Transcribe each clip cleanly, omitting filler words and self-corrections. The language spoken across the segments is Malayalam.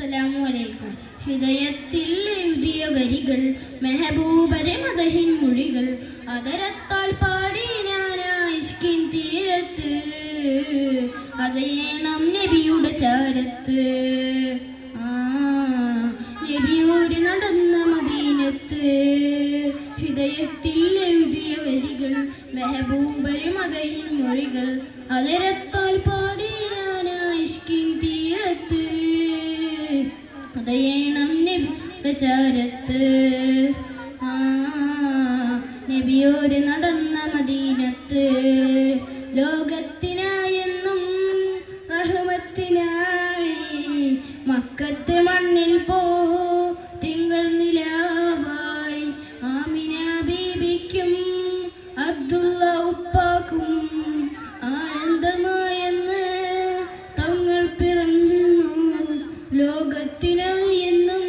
അസ്സലാമു അലൈക്കും. ഹൃദയത്തിൽ എഴുതിയ വരികൾ, മെഹബൂബരെ മദഹിൻ മൊഴികൾ, അതരത്താൽ പാടി ഞാനായിഷ്കിൻ തീരത്ത്, അതേണം നബിയുടെ ചാരത്ത്. നബിയോര് നടന്ന മദീനത്ത്, ഹൃദയത്തിൽ എഴുതിയ വരികൾ, മെഹബൂബരെ മദഹിൻ മൊഴികൾ, അതരത്താൽ പാടി ഞാനായിഷ്കിൻ തീരത്ത്, അതേണം നബിയുടെ ചാരത്ത്. നബിയോര് നടന്ന മദീനത്ത്, ലോകത്തിനായെന്നും റഹ്മത്തിനായി, മക്കത്തെ മണ്ണിൽ പോ തിങ്കൾ നിലാവായി, ആമിന ബീബിക്കും അബ്ദുള്ള ഉപ്പാക്കും ആനന്ദമായെന്ന് തങ്ങൾ പിറന്നു. ലോകത്തിനായി എന്നും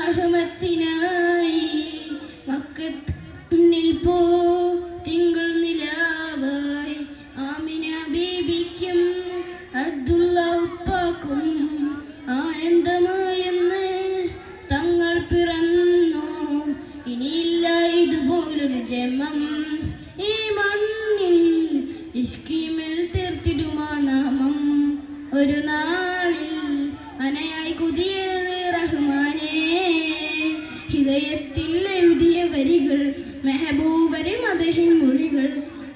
റഹ്മത്തിനായി, മക്കത്തിൽ പോ തിങ്കൾ നിലാവായി, ആമിന ബീബിക്കും അബ്ദുള്ള ഉപ്പാക്കും ആനന്ദമായെന്ന് തങ്ങൾ പിറന്നു. ഇനിയില്ല ഇതുപോലൊരു ജന്മം ഈ മണ്ണിൽ, ഇഷ്കിമിൽ തീർത്തിടുമാ നാമം. ഒരു നാളിൽ അനയായി കുതിയേറി റഹ്മാനേ, ഹൃദയത്തിൽ എഴുതിയ വരികൾ, മെഹബൂബരെ മദഹിൻ മൊഴികൾ,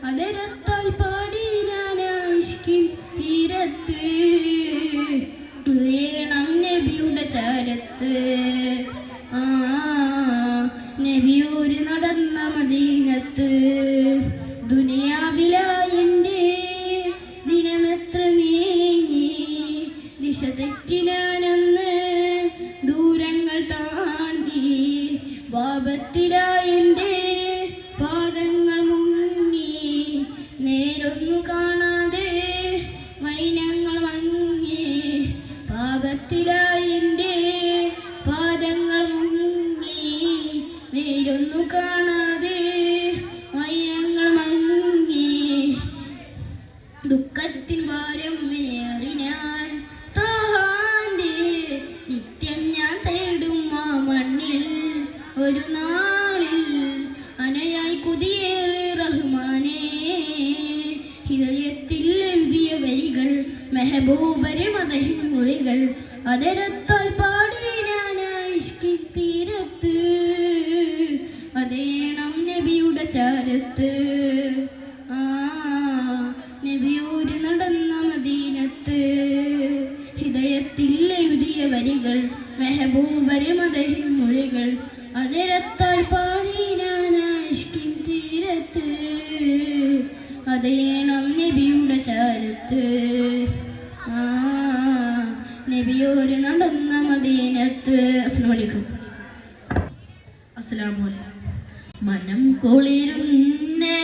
അതരത്താൽ പാടി ഞാനായിഷ്കിൻ തീരത്ത്, വേണം നബിയുടെ ചാരത്ത്. നബിയോര് നടന്ന മദീനത്ത്, ദുനിയാവിലായെൻ്റെ ദിനമെത്ര നീങ്ങി, ദിശ തെറ്റിനാനെന്ന് ദൂരങ്ങൾ താണ്ടി, പാപത്തിലായെൻ്റെ പാദങ്ങൾ മുങ്ങി, നേരൊന്നു കാണാതെ വൈനങ്ങൾ മങ്ങി, പാപത്തിലായെൻ്റെ പാദങ്ങൾ മുങ്ങി, നേരൊന്നു കാണാതെ വൈനങ്ങൾ മങ്ങി. ദുഃഖത്തിൻ ഭാരം ഏറി ഞാൻ താഹാന്റെ, നിത്യം ഞാൻ തേടും ആ മണ്ണിൽ. ഒരു നാളിൽ അനയായി കുതിയേറി റഹ്മാനേ, ഹൃദയത്തിൽ എഴുതിയ വരികൾ, മെഹബൂബരെ മദഹിൻ മൊഴികൾ, അതരത്താൽ പാടി ഞാനായിഷ്കിൻ തീരത്ത്, അതേണം നബിയുടെ ചാരത്ത്. നബിയോര് നടന്ന മദീനത്ത്, ഹൃദയത്തിൽ എഴുതിയ വരികൾ, മെഹബൂബരെ മദഹിൻ മൊഴികൾ, അതരത്താൽ പാടി ഞാനായിഷ്കിൻ തീരത്ത്, അതേണം നബിയുടെ ചാരത്ത്. നബിയോര് നടന്ന മദീനത്ത്. അസ്സലാമു അലൈക്കും. അസ്സലാമു അലൈക്കും. മനം കുളിരുന്നേ,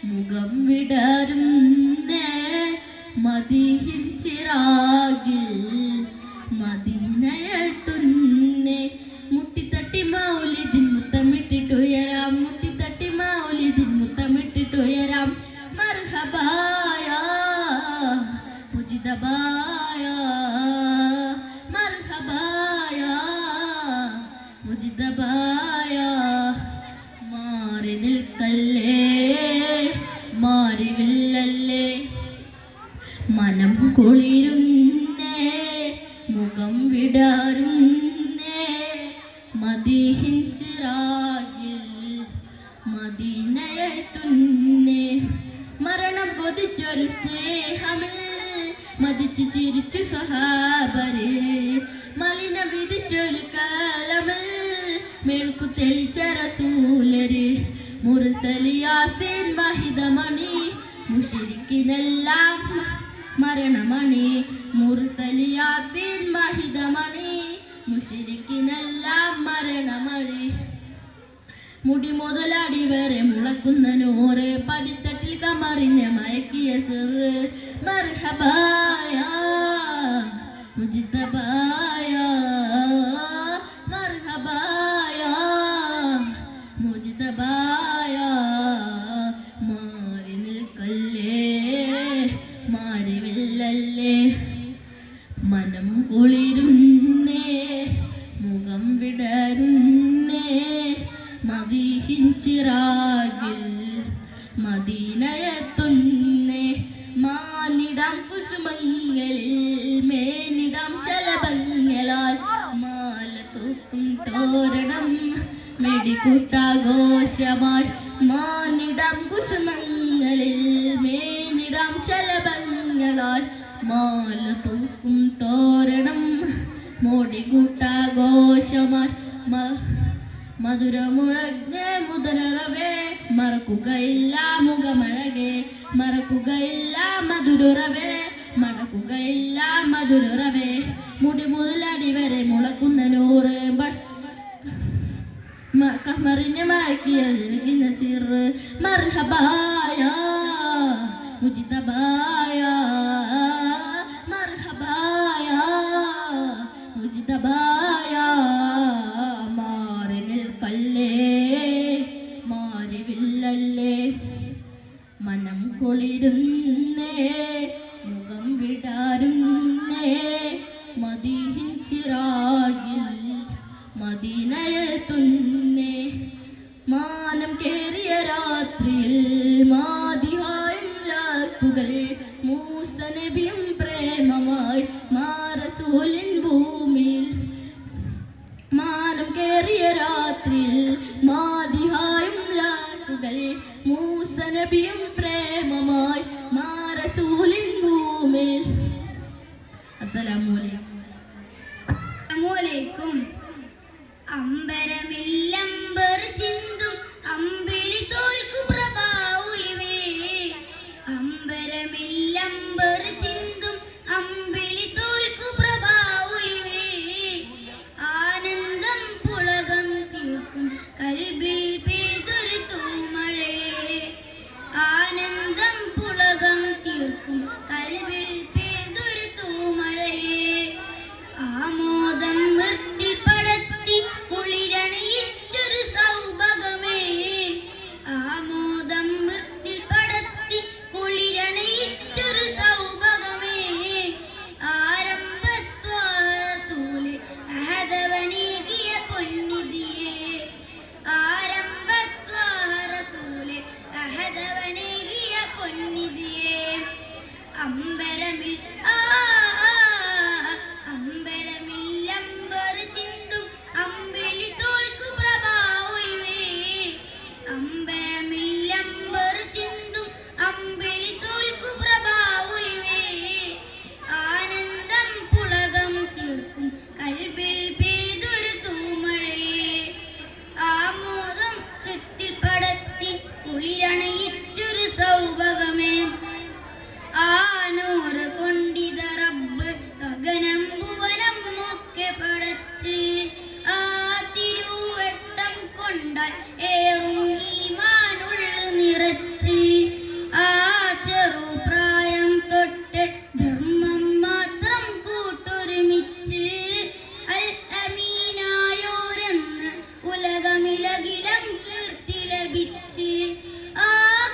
മുഖം വിടരുന്നേ, മദീഹിൻ ചിറാകിൽ മദീനയെത്തുന്നേ. മുട്ടിത്തട്ടി മൗലിദിൻ മുത്തമിട്ടിട്ടുയരാം, മുട്ടിത്തട്ടി മൗലിദിൻ മുത്തമിട്ടിട്ടുയരാം. മർഹബായ മുജിദബായ, മർഹബായ മുജിദബായ. മാറി നിൽക്കല്ലേ മാറിവില്ലല്ലേ, മനം കുളിരുന്നേ, മുഖം വിടരുന്നേ, മദീഹിൻ ചിറാകിൽ മദീനയെത്തുന്നേ. മരണം കൊതിച്ചൊരു സ്നേഹമിൽ മതിച്ചു ചിരിച്ചു സ്വഹാബര്, മലിന വിധിച്ചൊരു കാലമിൽ മെഴുക്കു തെളിച്ച റസൂലര്. മുർസല് യാസീൻ മഹിതമണി, മുശ്രിക്കിനെല്ലാം മരണമണി. മുർസല് യാസീൻ മഹിതമണി, മുശ്രിക്കിനെല്ലാം മരണമണി. മുടി മുതലടി വരെ മുളക്കുന്ന നൂറ്, പടിത്തട്ടിൽ കമറിനെ മയക്കിയ സിറ്. മർഹബായ മുജിദബായ, മർഹബായ മുജിദബായ. മാറി നിൽക്കല്ലേ മാറിവില്ലല്ലേ, മനം കുളിരും മുഖം വിടരുന്നേ മദീഹിൻ ചിറാകിൽ മദീനയെത്തുന്നേ മാനിടാം കുസുമങ്ങളിൽ മേനിടാം ശലഭങ്ങളാൽ മാല തൂക്കും തോരണം മെടികൂട്ടാഘോഷമായി മാനിടാം കുസുമങ്ങളിൽ മേനിടാം ശലഭങ്ങളാൽ മാല തൂക്കും തോരണം മോടികൂട്ടാഘോഷമായി മധുരമുഴങ്ങേ മുതലറവേ മറക്കുകയില്ല മുഖമഴകെ മറക്കുകയില്ല മധുരറവേ മറക്കുകയില്ല മധുരറവേ മുടി മുതലടി വരെ മുളക്കുന്ന നൂറ് കമറിനെ മാക്കിയതിന് നസീർ മർഹബായ മുജിതബായ മർഹബായ മുജിതബായ മാറി നിൽക്കല്ലേ മാറിവില്ലല്ലേ മനം കുളിരുന്നേ മുഖം വിടാരുന്നേ മദീഹിൻ ചിറാകിൽ മദീനയെത്തുന്നേ മാനം കേറിയ രാത്രിയിൽ മാദിഹായും ലാക്കുകൾ മൂസ നബിയും പ്രേമമായി മാറസൂലിൻ ഭൂമിയിൽ മാനം കേറിയ രാത്രിയിൽ മാദിഹായും ലാക്കുകൾ മൂസ നബിയും പ്രേമമായി മാറസൂലിൻ ഭൂമിയിൽ. അസ്സലാമു അലൈക്കും. അമ്പരമില്ലമ്പർ ചിന്തും അമ്പിളി തോൽക്കു പ്രഭാവുലിവേ അമ്പരമില്ലമ്പർ ചിന്തും അമ്പിളി തോൽക്കു പ്രഭാവുലിവേ ആനന്ദം പുളകം തീർക്കും കൽബിൽ പെയ്തൊരു തൂമഴേ ആനന്ദം പുളകം തീർക്കും കൽബിൽ പെയ്തൊരു തൂമഴേ ആമോദം വൃത്തി പടത്തി കുളിരണയിച്ചൊരു സൗഭഗമേ ആമോദം വൃത്തി പടത്തി കുളിരണയിച്ചൊരു സൗഭഗമേ ആരംഭത്വാസൂലെ അഹദവനീകിയ പൊന്നിധിയേ ആരംഭത്വാസൂലെ അഹദവനീകിയ പൊന്നിധിയേ അമ്പരമിൽ അമ്പരമില്ലമ്പർ ചിന്തും അമ്പിളി തോൽക്കു പ്രഭാവുലിവേ അമ്പരമില്ലമ്പർ ചിന്തും അമ്പിളി തോൽക്കു പ്രഭാവുലിവേ ആനന്ദം പുളകം തീർക്കും കൽബിൽ പെയ്തൊരു തൂമഴേ ആമോദം കൃത്തിൽ പടത്തി കുളിരണയിച്ചൊരു സൗഭഗമേ ആനൂറ് കൊണ്ടിത റബ്ബ് ഗഗനം ഭുവനം ഒക്കെ പടച്ച് ആ തിരുവട്ടം കൊണ്ടാൽ ഏറും ഈമാനുള്ളു നിറച്ച് ആ ചെറുപ്രായം തൊട്ട് ധർമ്മം മാത്രം കൂട്ടൊരുമിച്ച് അൽ അമീനായോരെന്ന് ഉലകമിലകിലം കീർത്തി ലഭിച്ച് ആ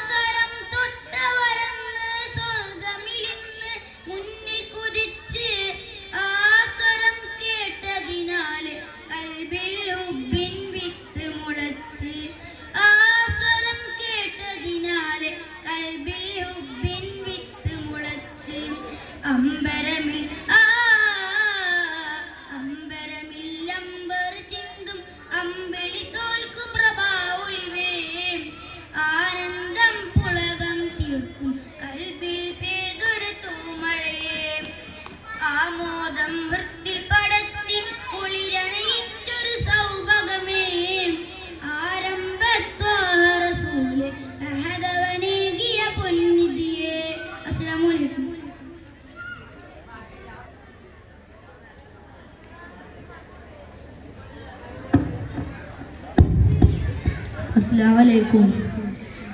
കരം തൊട്ടവരെന്ന് സ്വർഗമിലിന്ന് മുന്നിൽ കുതിച്ച് ആ സ്വരം കേട്ടതിനാല് കൽബിൽ ഹുബ്ബിൻ വിത്ത് മുളച്ച് ആ സ്വരം കേട്ടതിനാല് കൽബിൽ ഹുബ്ബിൻ വിത്ത് മുളച്ച് അമ്പരമിൽ അമ്പരമില്ലമ്പർ ചിന്തും അമ്പിളി തോൽക്കു പ്രഭാവുലിവേ ആനന്ദം പുളകം തീർക്കും കൽബിൽ പെയ്തൊരു തൂമഴയേ ആമോദം വൃത്തി പടത്തി കുളിരണയിച്ചൊരു സൗഭഗമേ ആരംഭത്വാറസൂലെ അഹദവനേകിയ പൊന്നിധിയേ. അസ്സലാമു അലൈക്കും. അസ്സലാമു അലൈക്കും.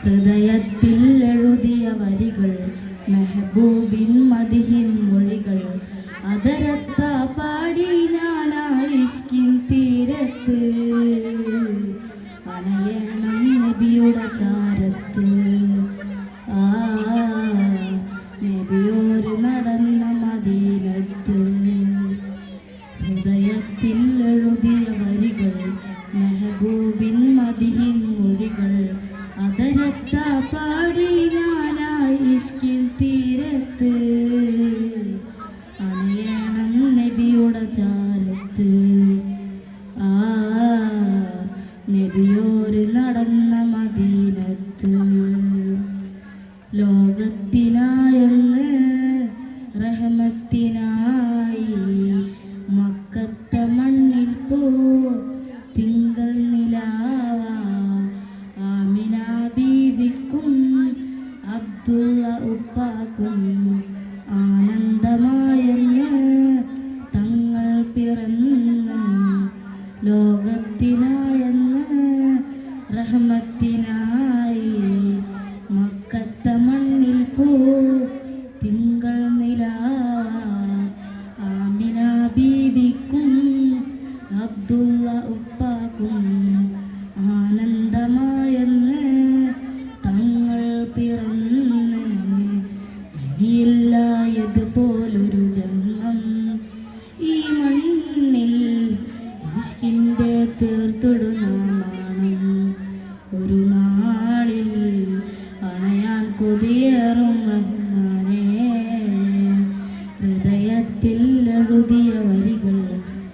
ഹൃദയത്തിൽ എഴുതിയ വരികൾ മെഹബൂബിൻ മദിഹിൻ മൊഴികൾ അതരത്ത പാടി ഞാനായിഷ്കിൻ തീരത്ത് അനയണം നബിയുടെ ചാരത്ത് ആ നബിയോര് നടന്ന മദീനത്ത് ഹൃദയത്തിൽ ഇനിയില്ലായതുപോലൊരു ജന്മം ഈ മണ്ണിൽ ഇഷ്കിൻ്റെ തീർത്തിടുന്നാമണം ഒരു നാളിൽ അണയാൻ കൊതിയേറും റഹ്മാനേ ഹൃദയത്തിൽ എഴുതിയ വരികൾ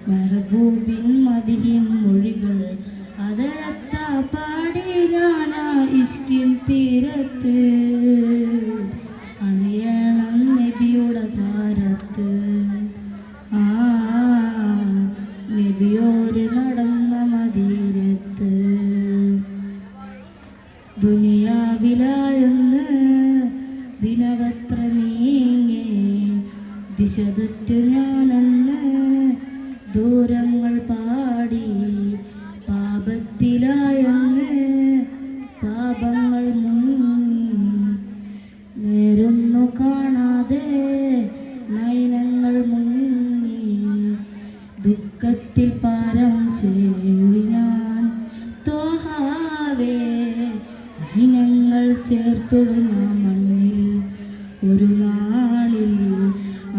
മെഹബൂബിൻ മദിഹിൻ മൊഴികൾ അതരത്ത പാടി ഞാനാ ഇഷ്കിൻ തീരത്ത് അണയണം നബിയുടെ ചാരത്ത് നബിയോര് നടന്ന മദീനത്ത് ദുനിയാവിലായെന്ന് ദിനവത്ര നീങ്ങി ദിശ തെറ്റു ഞാനെന്ന് ദൂരങ്ങൾ പാടി പാപത്തിലായെന്ന് പാപങ്ങൾ മുങ്ങി നേരൊന്നു കാണാതെ നയനങ്ങൾ മുങ്ങി ദുഃഖത്തിൽ പാരം ചേരി ഞാൻ തോഹാവേ നയനങ്ങൾ ചേർത്തുടഞ്ഞ മണ്ണിൽ ഒരു നാളിൽ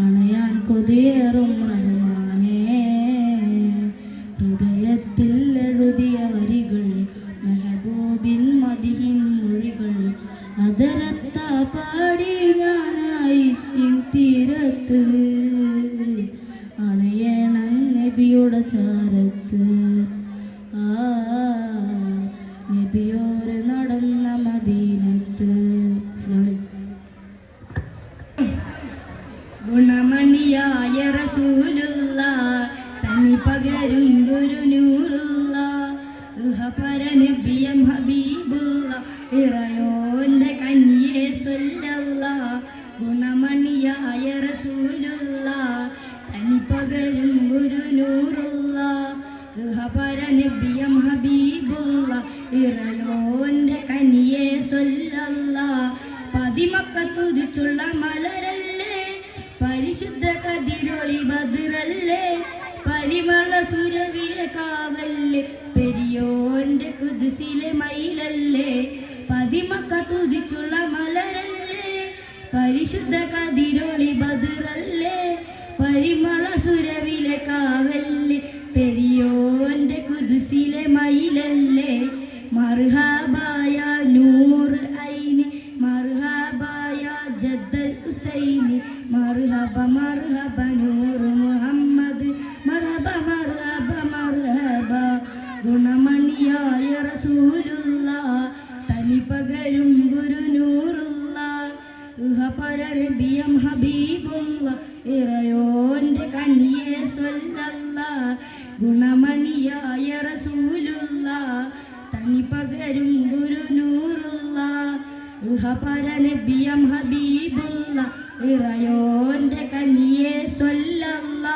അണയാൻ കൊതിയേറും റഹ്മാനേ ഹൃദയത്തിൽ എഴുതിയ വരികൾ മെഹബൂബിൻ മദിഹിൻ മൊഴികൾ അതരത്ത പാടി ഞാനായി ഇഷ്കിൻ തീരത്ത് അണയണം നബിയുടെ ചാരത്ത് നബിയോര് നടന്ന മദീനത്ത്. ഗുണമണിയായ റസൂലുള്ള തനി പകരും ഗുരുനൂറുള്ള പരനബിയം ഹബീബുള്ള ഇറയോന്റെ കന്യേ സല്ലല്ല ഗുണമണിയായ റസൂലുള്ള തനി പകരും ഗുരുനൂറുള്ള പരനബിയം ഹബീബുള്ള ഇറയോന്റെ കന്യേ സല്ലല്ല പതിമക്കത്തുതിച്ചുള്ള മലരല്ലേ പരിശുദ്ധ കതിരൊളി ബദ്റല്ലേ പരിമള സുരവിലെ കാവല്ലേ പെരിയോന്റെ കുദ്സിലെ മയിലല്ലേ പതിമക്കത്തുതിച്ചുള്ള മലരല്ലേ പരിശുദ്ധ കതിരൊളി ബദ്റല്ലേ പരിമള സുരവിലെ കാവല്ലേ പെരിയോന്റെ കുദ്സിലെ മയിലല്ലേ മർഹബായ നൂർ ഐനി മർഹബായ ജദ്ദൽ ഹുസൈനി മർഹബ മർഹബ നൂർ മുഹമ്മദ് മർഹബ മർഹബ മർഹബ ഗുണമണിയായ റസൂലുള്ള തനി പകരും ഗുരുനൂറുള്ള പരനബിയം ഹബീബുള്ള ഇറയോന്റെ കന്യേ സല്ലല്ല ഗുണമണിയായ റസൂലുള്ള തനി പകരും ഗുരുനൂറുള്ള പരനബിയം ഹബീബുള്ള ഇറയോന്റെ കന്യേ സല്ലല്ല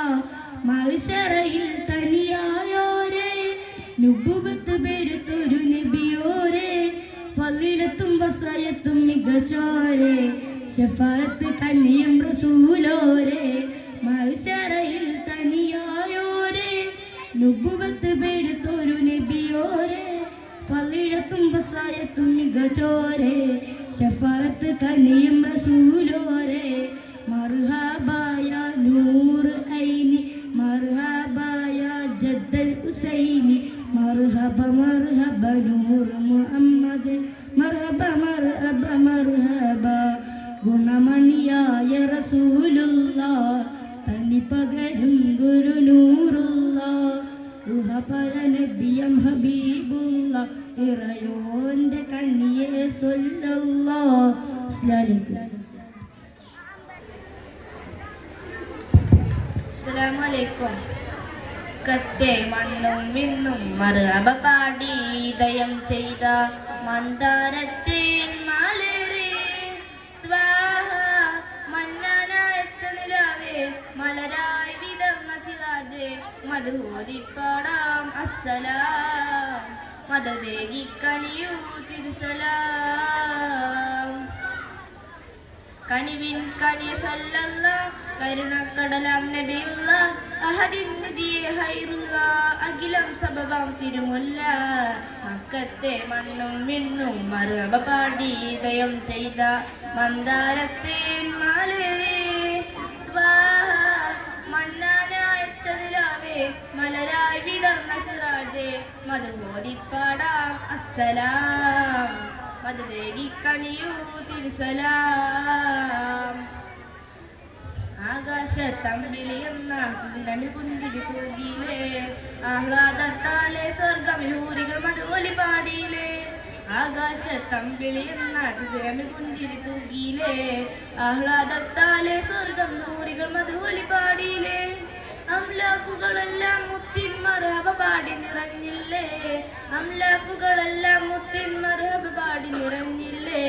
മഹ്ശറയിൽ തനിയായോരേ നുബുവത്ത് പെരുത്തൊരു നബിയോരേ ഫളിലത്തും വസയത്തും മികച്ചോരേ ശഫാഅത്ത് കനിയും റസൂലോരേ മഹ്ശറയിൽ തനിയായോരേ നുബുവത്ത് പെരുത്തൊരു നബിയോരേ ഫളിലത്തും വസയത്തും മികച്ചോരേ ശഫാഅത്ത് കനിയും റസൂലോരേ മർഹബായ നൂർ ഐനി മർഹബായ ജദ്ദൽ ഹുസൈനി മർഹബ മർഹബ നൂർ മുഹമ്മദ് മർഹബ മർഹബ മർഹബ ഗുണമണിയായ റസൂലുള്ള തനി പകരും ഗുരുനൂറുള്ള പരനബിയം ഹബീബുള്ള ഇറയോന്റെ കന്യേ സല്ലല്ലാഹു അലൈഹി വസല്ലം. അസ്സലാമു അലൈക്കും. കത്തെ മണ്ണും മിണ്ണും മർഹബ പാടി ദയം ചെയ്ത മന്ദാരത്തെ മാലേറെ ത്വാഹ മന്നാനയച്ച നിലാവേ മലരായി വിടർന്ന സിറാജേ മധുഹോദിപ്പാടാം അസ്സലാം മദദേകി കനിയൂ തിരുസലാം കനിവിൻ കനിയ സല്ലല്ലാഹ് കരുണക്കടലാം നബിയുള്ള അഹദിൻ നദിയെ ഹൈറുള്ള അഖിലം സബബാം തിരുമുല്ല മക്കത്തെ മണ്ണും വിണ്ണും മറുപ പാടി ദയം ചെയ്ത മന്ദാരത്തേൻ മാലരേ മന്നാനായച്ചതിലാവേ മലരായി വിടർന്ന സിറാജേ മധുബോധിപ്പാടാം അസ്സലാം മധുദേകി കനിയൂ തിരുസലാം ആകാശത്തമ്പിളി എന്ന രണ്ട് പുന്തിരി തൂകിയിലേ ആഹ്ലാദത്താലെ സ്വർഗമിൽ ഹൂരികൾ മധുവലി പാടിയിലേ ആകാശത്തമ്പിളി എന്ന ചിതരമിൽ പുന്തിരി തൂകിയിലേ ആഹ്ലാദത്താലെ സ്വർഗം ഹൂരികൾ മധുവലി പാടിയിലേ അംലാക്കുകളെല്ലാം മുത്തിൻ മർഹബ പാടി നിറഞ്ഞില്ലേ അംലാക്കുകളെല്ലാം മുത്തിൻ മർഹബ പാടി നിറഞ്ഞില്ലേ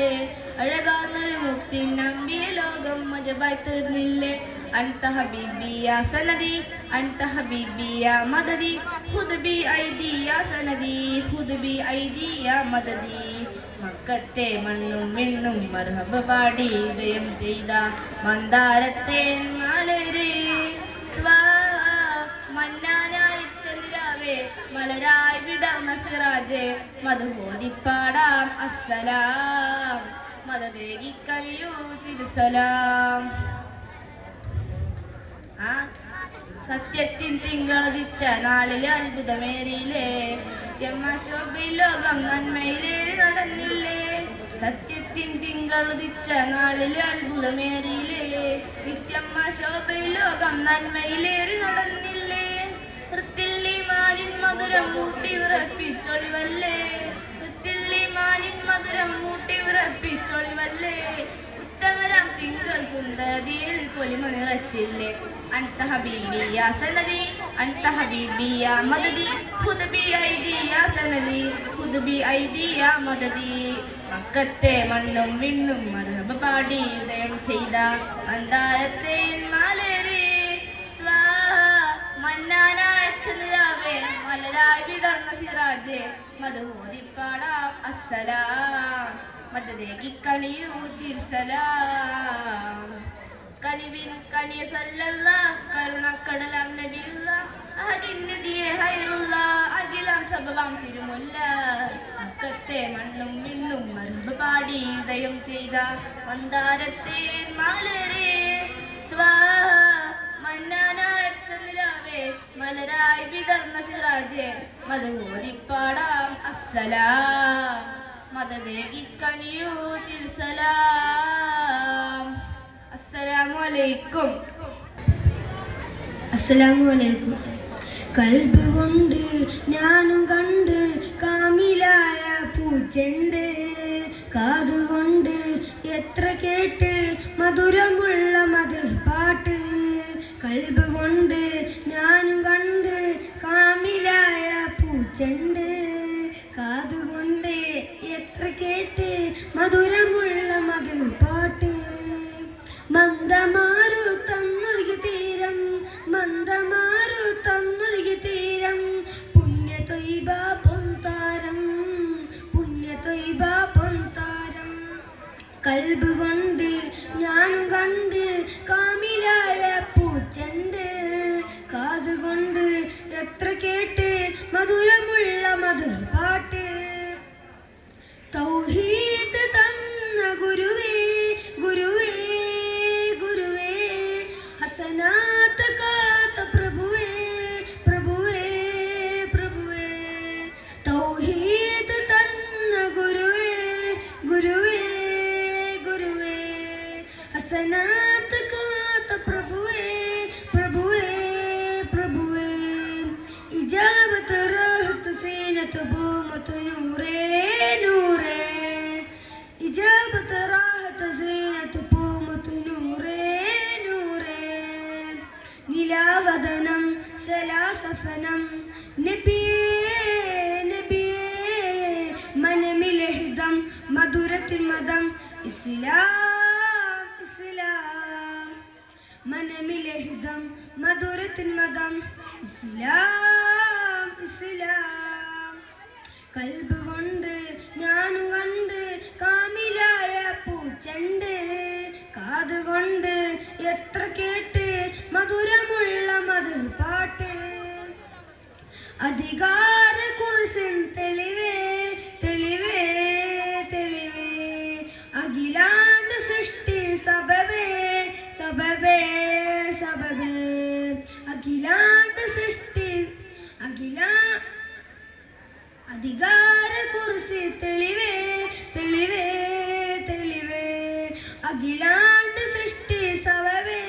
അഴകാർന്നൊരു മുത്തിൻ നമ്പിയ ലോകം മജബായി തീർന്നില്ലേ അൻത ഹബീബി യാ സനദി അൻത ഹബീബി യാ മദദി ഖുദ് ബി ഐദി യാ സനദി ഖുദ് ബി ഐദി യാ മദദി മക്കത്തെ മണ്ണും വിണ്ണും മർഹബ പാടി ദയം ചെയ്ത മന്ദാരത്തേൻ മാലരേ മന്നാനായി ചന്ദ്രാവേ മലരായി വിടർന്ന സിറാജേ മധുബോധിപ്പാടാം അസ്സലാം മദദേകി കനിയൂ തിരുസലാം സത്യത്തിൻ തിങ്കളുദിച്ച നാളിലെ അത്ഭുതമേറിയില്ലേ ലോകം നന്മയിലേറി നടന്നില്ലേ സത്യത്തിൻ തിങ്കളുദിച്ച നാളിലെ അത്ഭുതമേറിയില്ലേ നിത്യമ്മ ശോഭയിൽ ലോകം നന്മയിലേറി നടന്നില്ലേ വൃത്തില്ലി മാലിൻ മധുരം മൂട്ടി ഉറപ്പിച്ചൊളിവല്ലേ വൃത്തില്ലി മാലിൻ മധുരം മൂട്ടി ഉറപ്പിച്ചൊളിവല്ലേ ഉത്തമരാം തിങ്കൾ സുന്ദരതിയിൽ പൊലിമ നിറച്ചില്ലേ അൻത ഹബീബി യാ സനദി അൻത ഹബീബി യാ മദദി ഖുദ് ബി ഐദി യാ സനദി ഖുദ് ബി ഐദി യാ മദദി മക്കത്തെ മണ്ണും വിണ്ണും മർഹബ പാടി ഉദയം ചെയ്ത മന്ദാരത്തേൻ മാലരേ മന്നാനായ ചന്ദ്രാവേ മലരായി വിടർന്ന സിറാജേ മധുബോധിപ്പാടാം അസ്സലാം മദദേകി കനിയൂ തിരുസലാം കനിവിൻ കനിയ സല്ലല്ലാഹ് കരുണക്കടലാം നബിയുള്ളാഹ് അഹദിൻ നദിയെ ഹൈറുള്ള അഖിലം സബബാം തിരുമുല്ല മക്കത്തെ മണ്ണും വിണ്ണും മർഹബ പാടി ദയം ചെയ്ത മന്ദാരത്തേൻ മാലരേ മന്നാനായ ചന്ദ്രാവേ മലരായി വിടർന്ന സിറാജേ മധുബോധിപ്പാടാം അസ്സലാം മദദേകി കനിയൂ തിരുസലാം അസ്സലാമു അലൈക്കും. അസ്സലാമു അലൈക്കും. കൽബ് കൊണ്ട് ഞാനും കണ്ട് കാമിലായ പൂച്ചെണ്ട് കാതുകൊണ്ട് എത്ര കേട്ട് മധുരമുള്ള മധു പാട്ട് കൽബ് കൊണ്ട് ഞാനും കണ്ട് കാമിലായ പൂച്ചെണ്ട് കാതുകൊണ്ട് എത്ര കേട്ട് മധുരമുള്ള മധു പാട്ട് മന്ദമാരു തന്നൊഴുകി തീരം മന്ദമാരു തന്നൊഴുകി തീരം പുണ്യ തൊയ്ബ പൊന്താരം പുണ്യ തൊയ്ബ പൊന്താരം കൽബ് കൊണ്ട് ഞാനും കണ്ട് കാമിലായ പൂച്ചെണ്ട് കാതുകൊണ്ട് എത്ര കേട്ട് മധുരമുള്ള മധു പാട്ട് തൗഹീദ് തന്ന ഗുരുവേ ഗുരുവേ ഗുരുവേ ഹസനാത്ത് കാത്ത പ്രഭുവേ പ്രഭുവേ പ്രഭുവേ തൗഹീദ് തന്ന ഗുരുവേ ഗുരുവേ ഗുരുവേ ഹസനാത്ത് കാത്ത പ്രഭുവേ പ്രഭുവേ പ്രഭുവേ ഇജാബത്ത് റഹ്മത്ത് സീനത്ത് ഭൂമത്ത് നൂറേ നൂറേ ഇജാബത്ത് റാഹത്ത് സീനത്ത് ഭൂമത്ത് നൂറേ നൂറേ നിലാവദനം സലാസഫനം നബിയേ നബിയേ മനമിലഹിതം മധുരത്തിൽ മതം ഇസ്ലാം ഇസ്ലാം മനമിലഹിതം മധുരത്തിൽ മതം ഇസ്ലാം ഇസ്ലാം കൽബ് കൊണ്ട് ഞാനും കണ്ട് കാമിലായ പൂച്ചെണ്ട് കാതുകൊണ്ട് എത്ര കേട്ട് മധുരമുള്ള മധു പാട്ട് അധികാര കുറിസിൻ തെളിവേ തെളിവേ തെളിവേ അഖിലാണ്ട് സൃഷ്ടി സബബേ സബബേ സബബേ അഖിലാണ്ട് സൃഷ്ടി അധികാര കുറിസി തെളിവേ തെളിവേ തെളിവേ അഖിലാണ്ട് സൃഷ്ടി സബബേ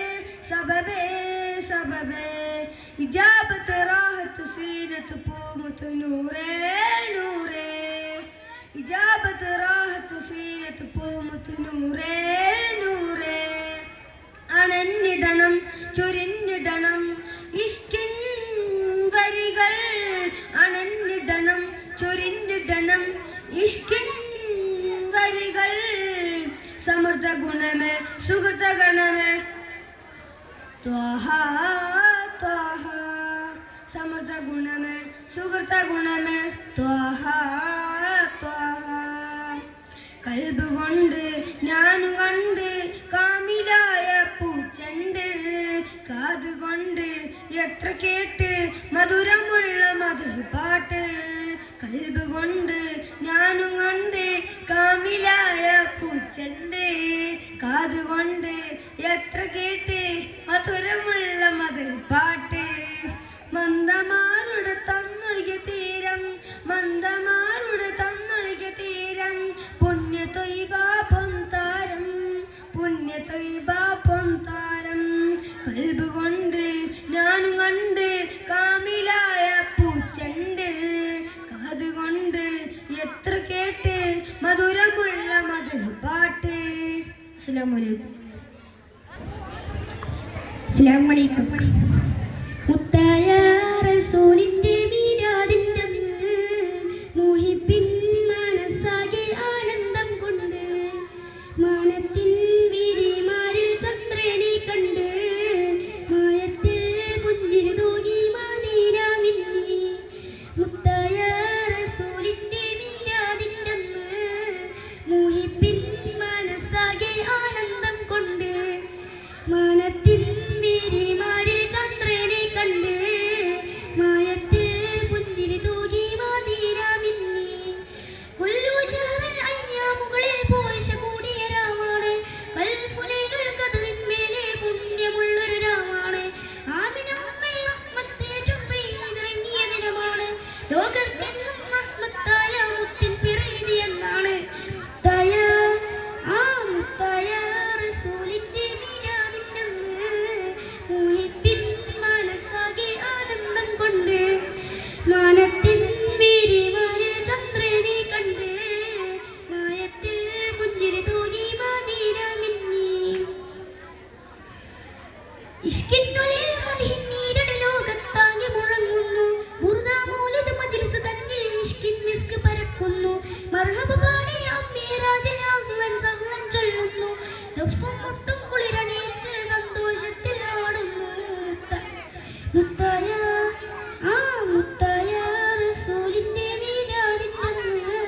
സബബേ സബബേ ഇജാബത്ത് റാഹത്ത് സീനത്ത് പൂമുത്ത് നൂറേ നൂറേ ഇജാബത്ത് റാഹത്ത് സീനത്ത് പൂമുത്ത് നൂറേ നൂറേ അണഞ്ഞിടണം ചൊരിഞ്ഞിടണം ഇഷ്കിൻ വരികൾ അണഞ്ഞിടണം ചൊരിഞ്ഞിടണം ഇഷ്കിൻ വരികൾ സമൃദ്ധ ഗുണമേ സുഹൃത ഗണമേ ത്വഹ ത്വഹ സമൃദ്ധ ഗുണമേ സുഹൃത ഗുണമേ ത്വഹ ത്വഹ കൽബ് കൊണ്ട് ഞാനു കണ്ട് കാമിലായ പൂച്ചണ്ട് കാതുകൊണ്ട് എത്ര കേട്ട് മധുരമുള്ള മധുപാട്ട് കൽബ് കൊണ്ട് ഞാനു കണ്ട് കാമിലായ പൂച്ചണ്ട് കാതുകൊണ്ട് എത്ര കേട്ട് മധുരമുള്ള മധുപാട്ട് മന്ദമാരുടെ തന്നൊഴുകിയ തീരം മന്ദമാരുടെ തന്നൊഴുകിയ തീരം പുണ്യ തൊയ്ബ പൊന്താരം പുണ്യ തൊയ്ബ പൊന്താരം കൽബ് കൊണ്ട് ഞാനും കണ്ട് കാമിലായ പൂച്ചണ്ട് കാതുകൊണ്ട് എത്ര കേട്ട് മധുരമുള്ള മധുപാട്ട്. അസ്സലാമു അലൈക്കും. അസ്സലാമു അലൈക്കും. മുത്തായ റസൂലിന്റെ മീലാദിന്റെ അന്ന് മുഹിബിൻ മനസ്സാകെ ആനന്ദം കൊണ്ട് മാനത്തിൻ വിരിമാരിൽ ചന്ദ്രനെ കണ്ട് മായത്തിൽ പുഞ്ചിരി തൂകി മദീന മിന്നി. മുത്തായ റസൂലിന്റെ മീലാദിന്റെ അന്ന് മുഹിബിൻ മനസ്സാകെ ആനന്ദം കൊണ്ട് മാനത്തിൻ വിരിമാരിൽ ചന്ദ്രനെ കണ്ട് മായത്തിൽ പുഞ്ചിരി തൂകി മദീന മിന്നി. കുല്ലു ശഹറിൽ അയ്യാമുകളിൽ പോഴ്ച കൂടിയ രാമാണ് കൽഫുലൈലുൽ ഖദറിന്മേലെ പുണ്യമുള്ളൊരു രാമാണ്. ആമിന ഉമ്മയെ റഹ്മത്തേറ്റും പെയ്തിറങ്ങിയ ദിനമാണ്. ലോകർക്കെന്നും റഹ്മത്തായ മുത്തിൻ പിറവി എന്നാണ്. മുത്തായ റസൂലിന്റെ മീലാദിന്റെ അന്ന് മുഹിബിൻ മനസ്സാകെ ആനന്ദം കൊണ്ട് മാനത്തിൻ വിരിമാരിൽ ചന്ദ്രനെ കണ്ട് മായത്തിൽ പുഞ്ചിരി തൂകി മദീന മിന്നി. ഇഷ്കിന്നുലിൽ മദ്ഹിൻ നീരട് ലോകത്താകെ മുഴങ്ങുന്നു. ബുർദ മൗലിദ് മജ്ലിസ് തന്നിൽ ഇഷ്കിൻ മിസ്ക് പരക്കുന്നു. മർഹബ പാടി അമ്മേരാജിൽ അഹ്ലൻ സഹ്ലൻ ചൊല്ലുന്നു. ദഫും മുട്ടും കുളിരണയിച്ച് സന്തോഷത്തിൽ ആടുന്നു. മുത്തായ റസൂലിന്റെ മീലാദിന്റെ അന്ന്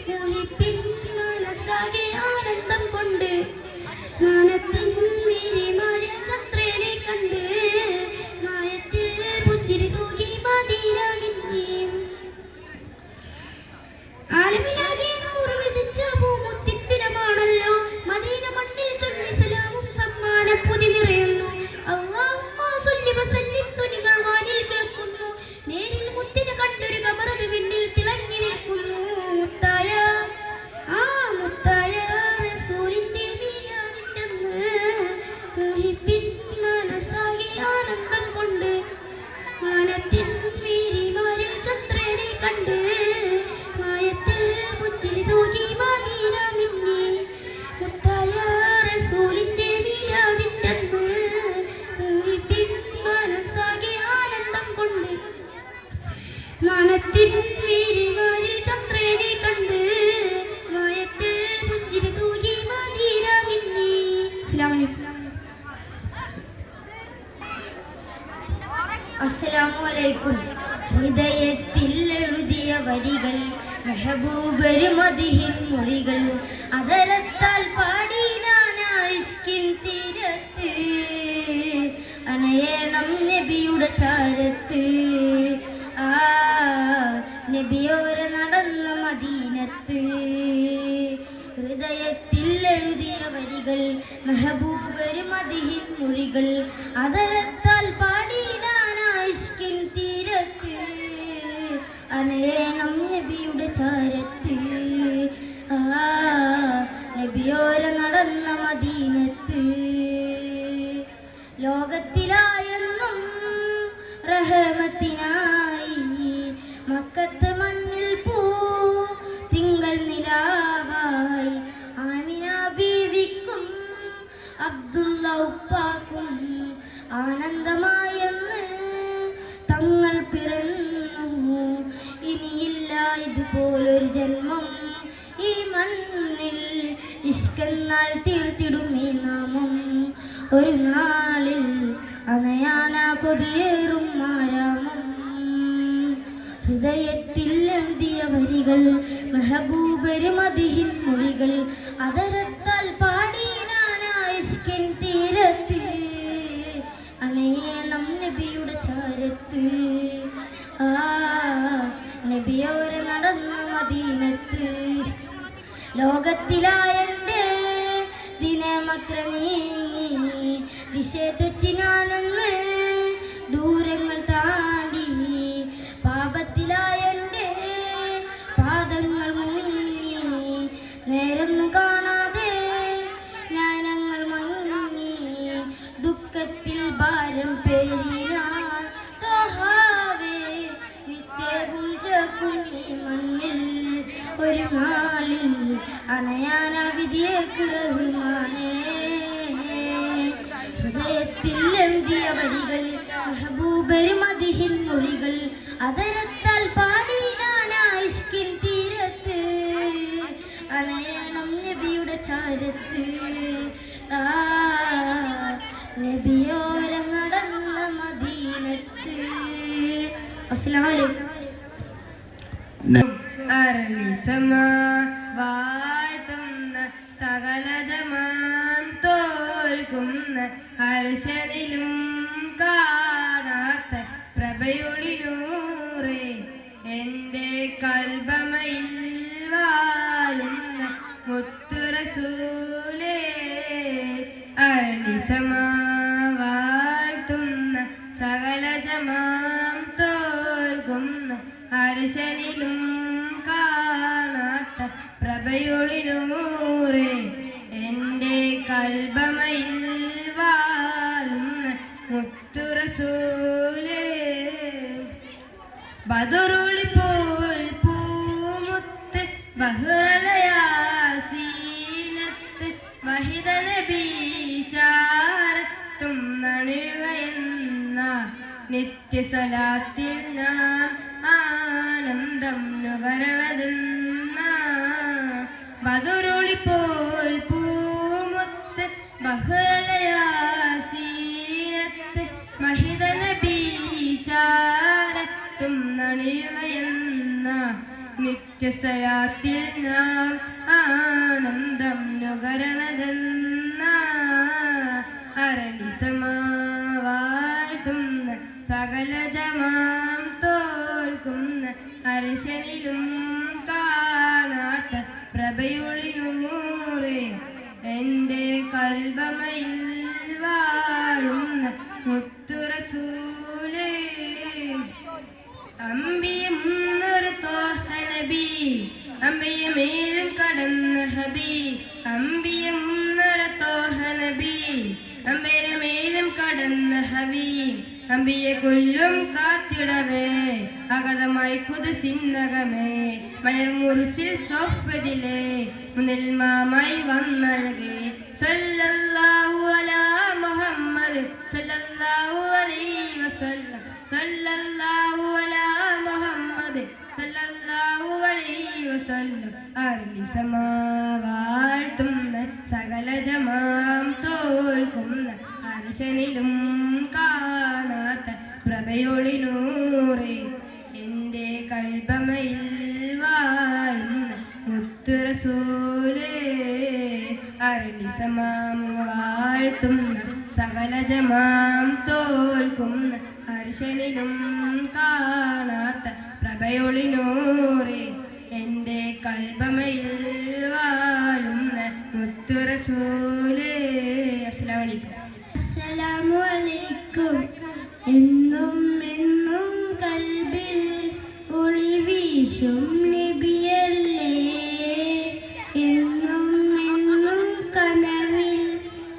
മുഹിബിൻ മനസ്സാകെ ആനന്ദം കൊണ്ട് മാനത്തിൻ വിരിമാരിൽ ചന്ദ്രനെ കണ്ട് മായത്തിൽ പുഞ്ചിരി തൂകി മദീന മിന്നി. ആലമിലാകെ നൂറ് വിധിച്ച പൂമുത്തിൻ ദിനമാണല്ലോ. മദീന മണ്ണിൽ ചൊല്ലി സലാമും സമ്മാനം പുതി നിറയുന്നു. അല്ലാഹുമ്മ സല്ലി വസല്ലിം ധ്വനികൾ വാനിൽ കേൾക്കുന്നു. നേരിൽ മുത്തിനെ കണ്ടൊരു കമറത് വിണ്ണിൽ തിളങ്ങി നിൽക്കുന്നു. മുത്തായ റസൂലിന്റെ മീലാദിന്റെ അന്ന് മുഹിബിൻ മനസ്സാകെ ആനന്ദം കൊണ്ട് മാനത്തിൻ വിരിമാരിൽ ചന്ദ്രനെ കണ്ട് മായത്തിൽ പുഞ്ചിരി തൂകി മദീന മിന്നി. മുത്തായ റസൂലിന്റെ മീലാദിന്റെ അന്ന് മുഹിബിൻ മനസ്സാകെ ആനന്ദം കൊണ്ട് മാനത്തിൻ വിരിമാരിൽ ചന്ദ്രനെ കണ്ട് മായത്തിൽ പുഞ്ചിരി തൂകി മദീന മിന്നി. അസ്സലാമു അലൈക്കും. അസ്സലാമു അലൈക്കും. ഹൃദയത്തിൽ എഴുതിയ വരികൾ മെഹബൂബര് മദിഹിൻ മൊഴികൾ അതരത്താൽ പാടി നാനായിഷ്കിൻ തീരത്ത് അണയണം നബിയുടെ ചാരത്ത് ആ നബിയോരെ നടന്ന മദീനത്ത് ഹൃദയത്തിൽ എഴുതിയ വരികൾ മെഹബൂബര് മദിഹിൻ മൊഴികൾ അതരത്താൽ പാടിയിടാനായിഷ്കിൻ തീരത്ത് അണയണം നബിയുടെ ചാരത്ത് ആ നബിയോരെ നടന്ന മദീനത്ത് ലോകത്തിലായെന്നും റഹമത്തിനായി മക്കത്ത് മണ്ണിൽ പൂ തിങ്കൾ നിലാവായി ആമിന ബീവിക്കും അബ്ദുള്ള ഉപ്പാക്കും ആനന്ദമായെന്ന് തങ്ങൾ പിറന്നു ഇനിയില്ല ഇതുപോലൊരു ജന്മം ഈ മണ്ണിൽ ഇഷ്കന്നാൽ തീർത്തിടും ഈ നാമം ഒരു നാളിൽ അണയാനാ കൊതിയേറും ആരാമം ഹൃദയത്തിൽ എഴുതിയ വരികൾ മെഹബൂബര് മദിഹിൻ മൊഴികൾ അതരത്താൽ പാടിനാനായിഷ്കിൻ തീരത്ത് അണയണം നബിയുടെ ചാരത്ത് ആ നബിയോരെ നടന്ന മദീനത്ത് ലോകത്തിലായെൻ്റെ ദിനമത്ര നീങ്ങി ദിശ തെറ്റിനാനെന്ന് ദൂരങ്ങൾ താണ്ടി പാപത്തിലായെൻ്റെ പാദങ്ങൾ മുങ്ങി നേരൊന്നും കാണാതെ നയനങ്ങൾ മങ്ങി ദുഃഖത്തിൽ ഭാരം പേരി ഞാൻ തോഹാവേ നിത്യവും ചേക്കും ഈ മണ്ണിൽ ഒരു നാളിൽ അണയാനാ വിധിയേക്ക് റഹ്മാനേ ഹൃദയത്തിൽ എഴുതിയ വരികൾ മെഹബൂബര് മദിഹിൻ മൊഴികൾ അതരത്താൽ പാടിനാനായിഷ്കിൻ തീരത്ത് അണയണം നബിയുടെ ചാരത്ത് ആ നബിയോരം നടന്ന മദീനത്ത്. അസ്സലാമു അലൈക്കും. വാഴ്ത്തുന്ന സകല ജമാം തോൽക്കുന്ന ഹർഷനിലും കാണാത്ത പ്രഭയൊളിനൂറേ എൻ്റെ കൽബമയിൽ വാഴുന്ന മുത്തുറസൂലേ അരളിസമാ വാഴ്ത്തുന്ന സകല ജമാം തോൽക്കുന്ന ഹർഷനിലും കാണാത്ത പ്രഭയൊളിനൂറേ എൻ്റെ കൽബമയിൽ വാഴുന്ന മുത്തുറസൂലേ ബദറുളി പോൽ പൂമുത്ത് ബഹ്റലയാസീനത്ത് മഹിത നബി ചാരത്തും നണിയുകയെന്ന നിത്യസലാത്തിൽ നാം ആനന്ദം നുകരണതെന്ന ബദറുളി പോൽ പൂമുത്ത് ബഹ്റലയാസീനത്ത് മഹിത നബി ചാരത്തും നണിയുകയെന്ന നിത്യസലാത്തിൽ നാം ആനന്ദം നുകരണതെന്ന അരളിസമാവാഴ്ത്തുന്ന സകല ജമാം തോൽക്കുന്ന അർശനിലും കാണാത്ത പ്രഭയൊളിനൂറേ എൻ്റെ കൽബമയിൽ വാഴുന്ന മുത്തുറസൂലേ അമ്പിയും തോഹ നബി അമ്പിയ മേലും കടന്ന ഹബി അമ്പിയും തോഹ നബി അമ്പര മേലും കടന്ന ഹബി അമ്പിയെ കൊല്ലും കാത്തിടവേ അഗതമായി കുതിസിന്നകമേ മലർ മുറിസിൽ സോഫതിലെ മുന്നിൽ മാമായി വന്നഴകെ സല്ലല്ലാഹു അലാ മുഹമ്മദ് സല്ലല്ലാഹു അലൈഹി വസല്ലം സല്ലല്ലാഹു അലാ മുഹമ്മദ് സല്ലല്ലാഹു അലൈഹി വസല്ലം അർലിസമാവാഴ്ത്തുന്ന സകല ജമാം തോൽക്കുന്ന അർശനിലും കാണാത്ത പ്രഭയൊളിനൂറേ എൻ്റെ കൽബമയിൽ വാഴുന്ന മുത്തുറസൂലേ അർലിസമാം വാഴ്ത്തുന്ന സകല ജമാം തോൽക്കുന്ന അർശനിലും കാണാത്ത പ്രഭയൊളിനൂറെ എൻ്റെ കൽബമയിൽ വാഴുന്ന മുത്തു റസൂലേ. അസ്സലാമു അലൈക്കും. അസ്സലാമു അലൈക്കും. എന്നും എന്നും കൽബിൽ ഒളി വീശും നബിയല്ലേ, എന്നും എന്നും കനവിൽ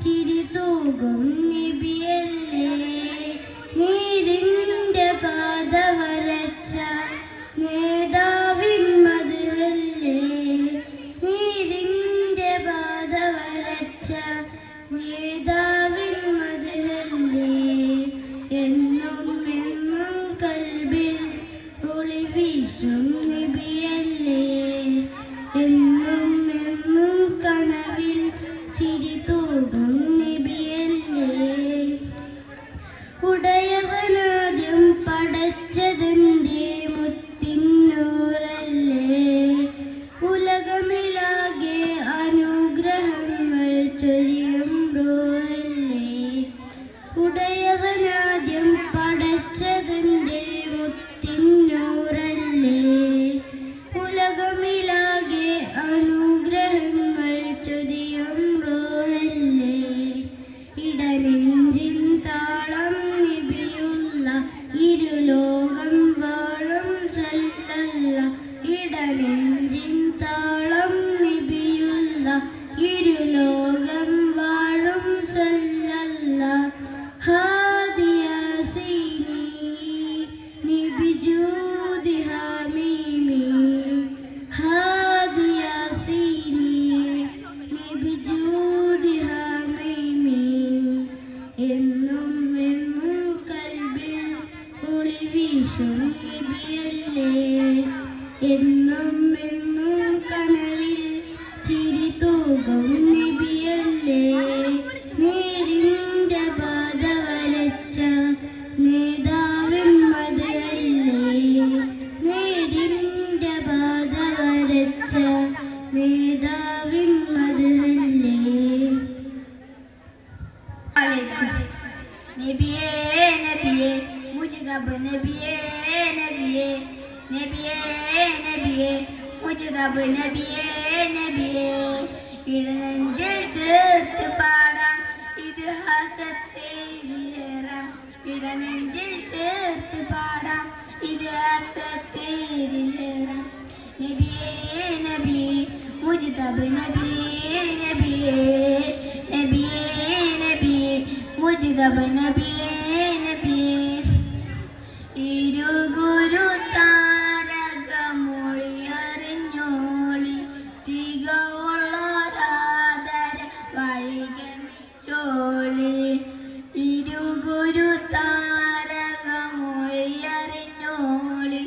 ചിരി തൂകും നബിയല്ലേ, നീരിൻ്റെ പാത വരച്ച നേതാവിൻ മദ്ഹല്ലേ, നീരിൻ്റെ പാത വരച്ച നേതാവിൻ മദ്ഹല്ലേ, എന്നും എന്നും കൽബിൽ ഒളി വീശും നബിയല്ലേ, എന്നും എന്നും കനവിൽ ചിരി തൂകും നബിയല്ലേ. ഉടയവനാദ്യം പടച്ചതിൻ്റെ മുത്തിന്നൂറല്ലേ, ഉലകമിലാകെ അനുഗ്രഹങ്ങൾ ചൊരിയും റൂഹല്ലേ, ഉടയവനാദ്യം പടച്ചതിൻ്റെ മുത്തിന്നൂറല്ലേ, ഉലകമിലാകെ അനുഗ്രഹങ്ങൾ ചൊരിയും റൂഹല്ലേ, ഇടനെഞ്ചിൻ താളം നബിയുള്ള ഇരുലോകം വാഴും സല്ലല്ല, ഇടനെഞ്ചിൻ താളം നബിയുള്ള ഇരുലോകം വാഴും സല്ലല്ല, ഹാദിയാസീനി നിബിജൂദി ഹമീമി, ഹാദിയാസീനി നിബിജൂദി ഹമീമി, എന്നും എന്നും കൽബിൽ ഒളി വീശും നബിയല്ലേ, എന്നും എന്നും കനവിൽ ചിരി തൂകും നബിയല്ലേ, നേരിൻ്റെ പാത വരച്ച നേതാവിൻ മദ്ഹല്ലേ, നേരിൻ്റെ പാത വരച്ച നേതാവിൻ മദ്ഹല്ലേ. നബിയേ നബിയേ മുജ്തബ് നബിയേ നബിയേ, നബിയേ നബിയേ മുജ്തബ് നബിയേ നബിയേ, ഇടനെഞ്ചിൽ ചേർത്ത് പാടാം ഇതിഹാസത്തേരിലേറാം, ഇടനെഞ്ചിൽ ചേർത്ത് പാടാം ഇതിഹാസത്തേരിലേറാം, നബിയേ നബിയേ മുജ്തബ് നബിയേ നബിയേ, നബിയേ നബിയേ മുജ്തബ് നബിയേ നബിയേ, ഇരുഗുരു താരകമൊഴി അറിഞ്ഞോളി, തികവുള്ളൊരാദര വഴികമിച്ചോളി, ഇരുഗുരു താരകമൊഴി അറിഞ്ഞോളി,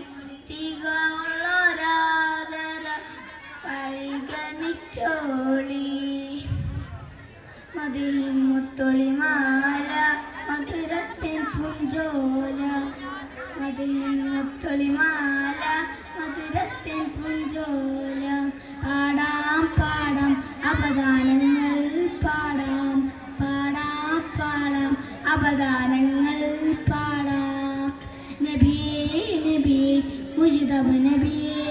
തികവുള്ളൊരാദര വഴികമിച്ചോളി, മതിലിൻ മുത്തൊളിമാല മധുരത്തിൻ പുഞ്ചോല, മതിലിൻ മുത്തൊളിമാല മധുരത്തിൻ പുഞ്ചോല, പാടാം പാടാം അപദാനങ്ങൾ പാടാം, പാടാം പാടാം അപദാനങ്ങൾ പാടാം, നബിയേ നബിയേ മുജ്തബ് നബിയേ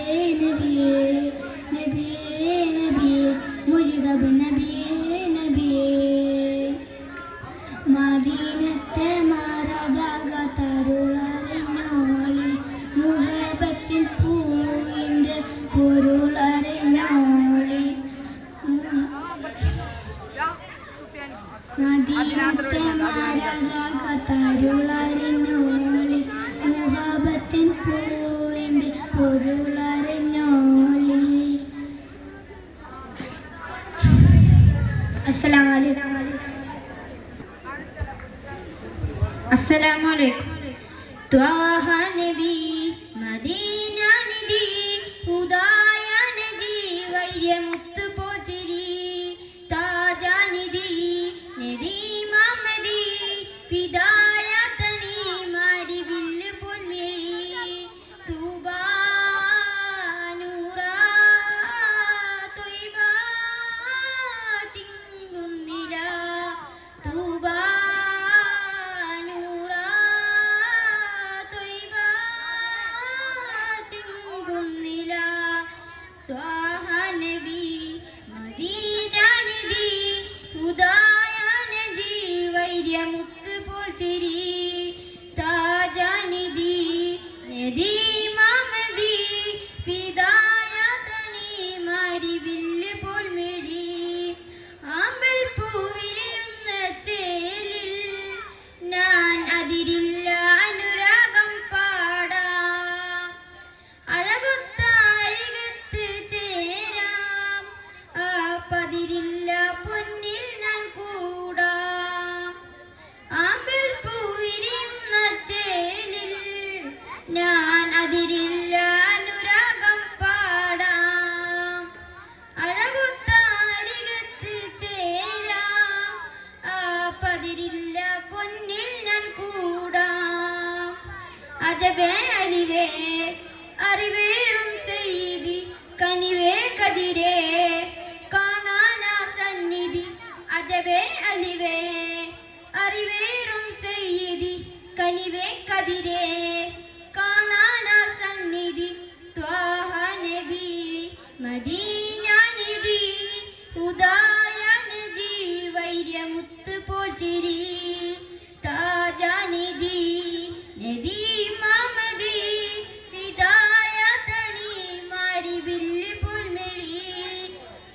നബിയേ, നബിയേ നബിയേ മുജ്തബ് നബിയേ നബിയേ, മദീനത്തെ മറതകത്തരുളറിഞ്ഞോളി, മുഹബത്തിൻ പൂവിൻ്റെ പൊരുളറിഞ്ഞോളി, മദീനത്തെ മറതകത്തരുളറിഞ്ഞോളി, മുഹബത്തിൻ പൂവിൻ്റെ പൊരുളറിഞ്ഞോളി. അസ്സലാമു അലൈക്കും. അസ്സലാമു അലൈക്കും. ത്വാഹ നബി മദീന നിധി ഹുദായ നജി വൈര്യമുത്ത് പോർച്ചിരി താജാനിധി നദി മമദി ഫിദായ തനി മാരി വില്ല് പൊന്മിഴി തൂബാ നൂറാ ത്വയ്ബാ ചിങ്കുന്നില തൂബാ നൂറാ ചിരി താജാനിധി നദി മാമതി ഫിദായ തണി മാരി വില്ല് പോൽ മിഴി ആമ്പൽ പൂവിരിയുന്ന ചേലിൽ ഞാൻ അതിരില്ല അനുരാഗം പാടാം അഴകൊത്താരികത്ത് ചേരാം ആ പതിരില്ല പൊന്നിൽ ഞാൻ കൂടാം ആമ്പൽ പൂവിരിയുന്ന ചേലിൽ ഞാൻ അതിരില്ല അനുരാഗം പാടാം അഴകൊത്താരികത്ത് ചേരാം ആ പതിരില്ല പൊന്നിൽ ഞാൻ കൂടാം അജബേ അലിവേ അറിവേറും ചെയ്തി കനിവേ കതിരേ കാണാനാ സന്നിധി അജബേ അലിവേ അറിവേറും ചെയ്തി കനിവേ കതിരേ കാണാനാ സന്നിധി ത്വാഹ നബി മദീന നിധി ഉദായ നജി വൈര്യമുത്ത് പോൽ ചിരി താജാനിധി നദി മാമതി ഫിദായ തണി മാരി വില്ല് പോൽ മിഴി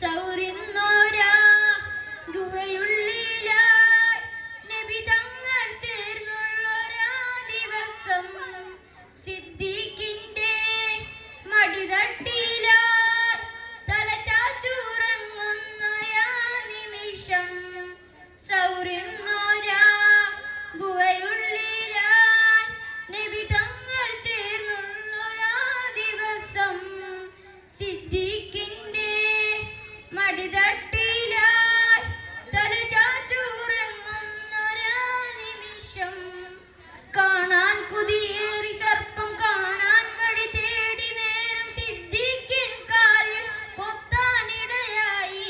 സൗരിന്നോരാ ഗുഹയുള്ളിലായി നബി തങ്ങൾ ചേർന്നുള്ളൊരാ ദിവസം സിദ്ദീഖിന്റെ മടിതട്ടിലായി തല ചാച്ചുറങ്ങുന്നൊരാ നിമിഷം സൗരിന്നോരാ ഗുഹയുള്ളിലായി നബി തങ്ങൾ ചേർന്നുള്ളൊരാ ദിവസം സിദ്ദീഖിന്റെ മടിതട്ടിലായി തല ചാച്ചുറങ്ങുന്നൊരാ നിമിഷം കാണാൻ കുതിയേറി സർപ്പം കാണാൻ വഴി തേടി നേരം സിദ്ദീഖിൻ കാലിൽ കൊത്താനിടയായി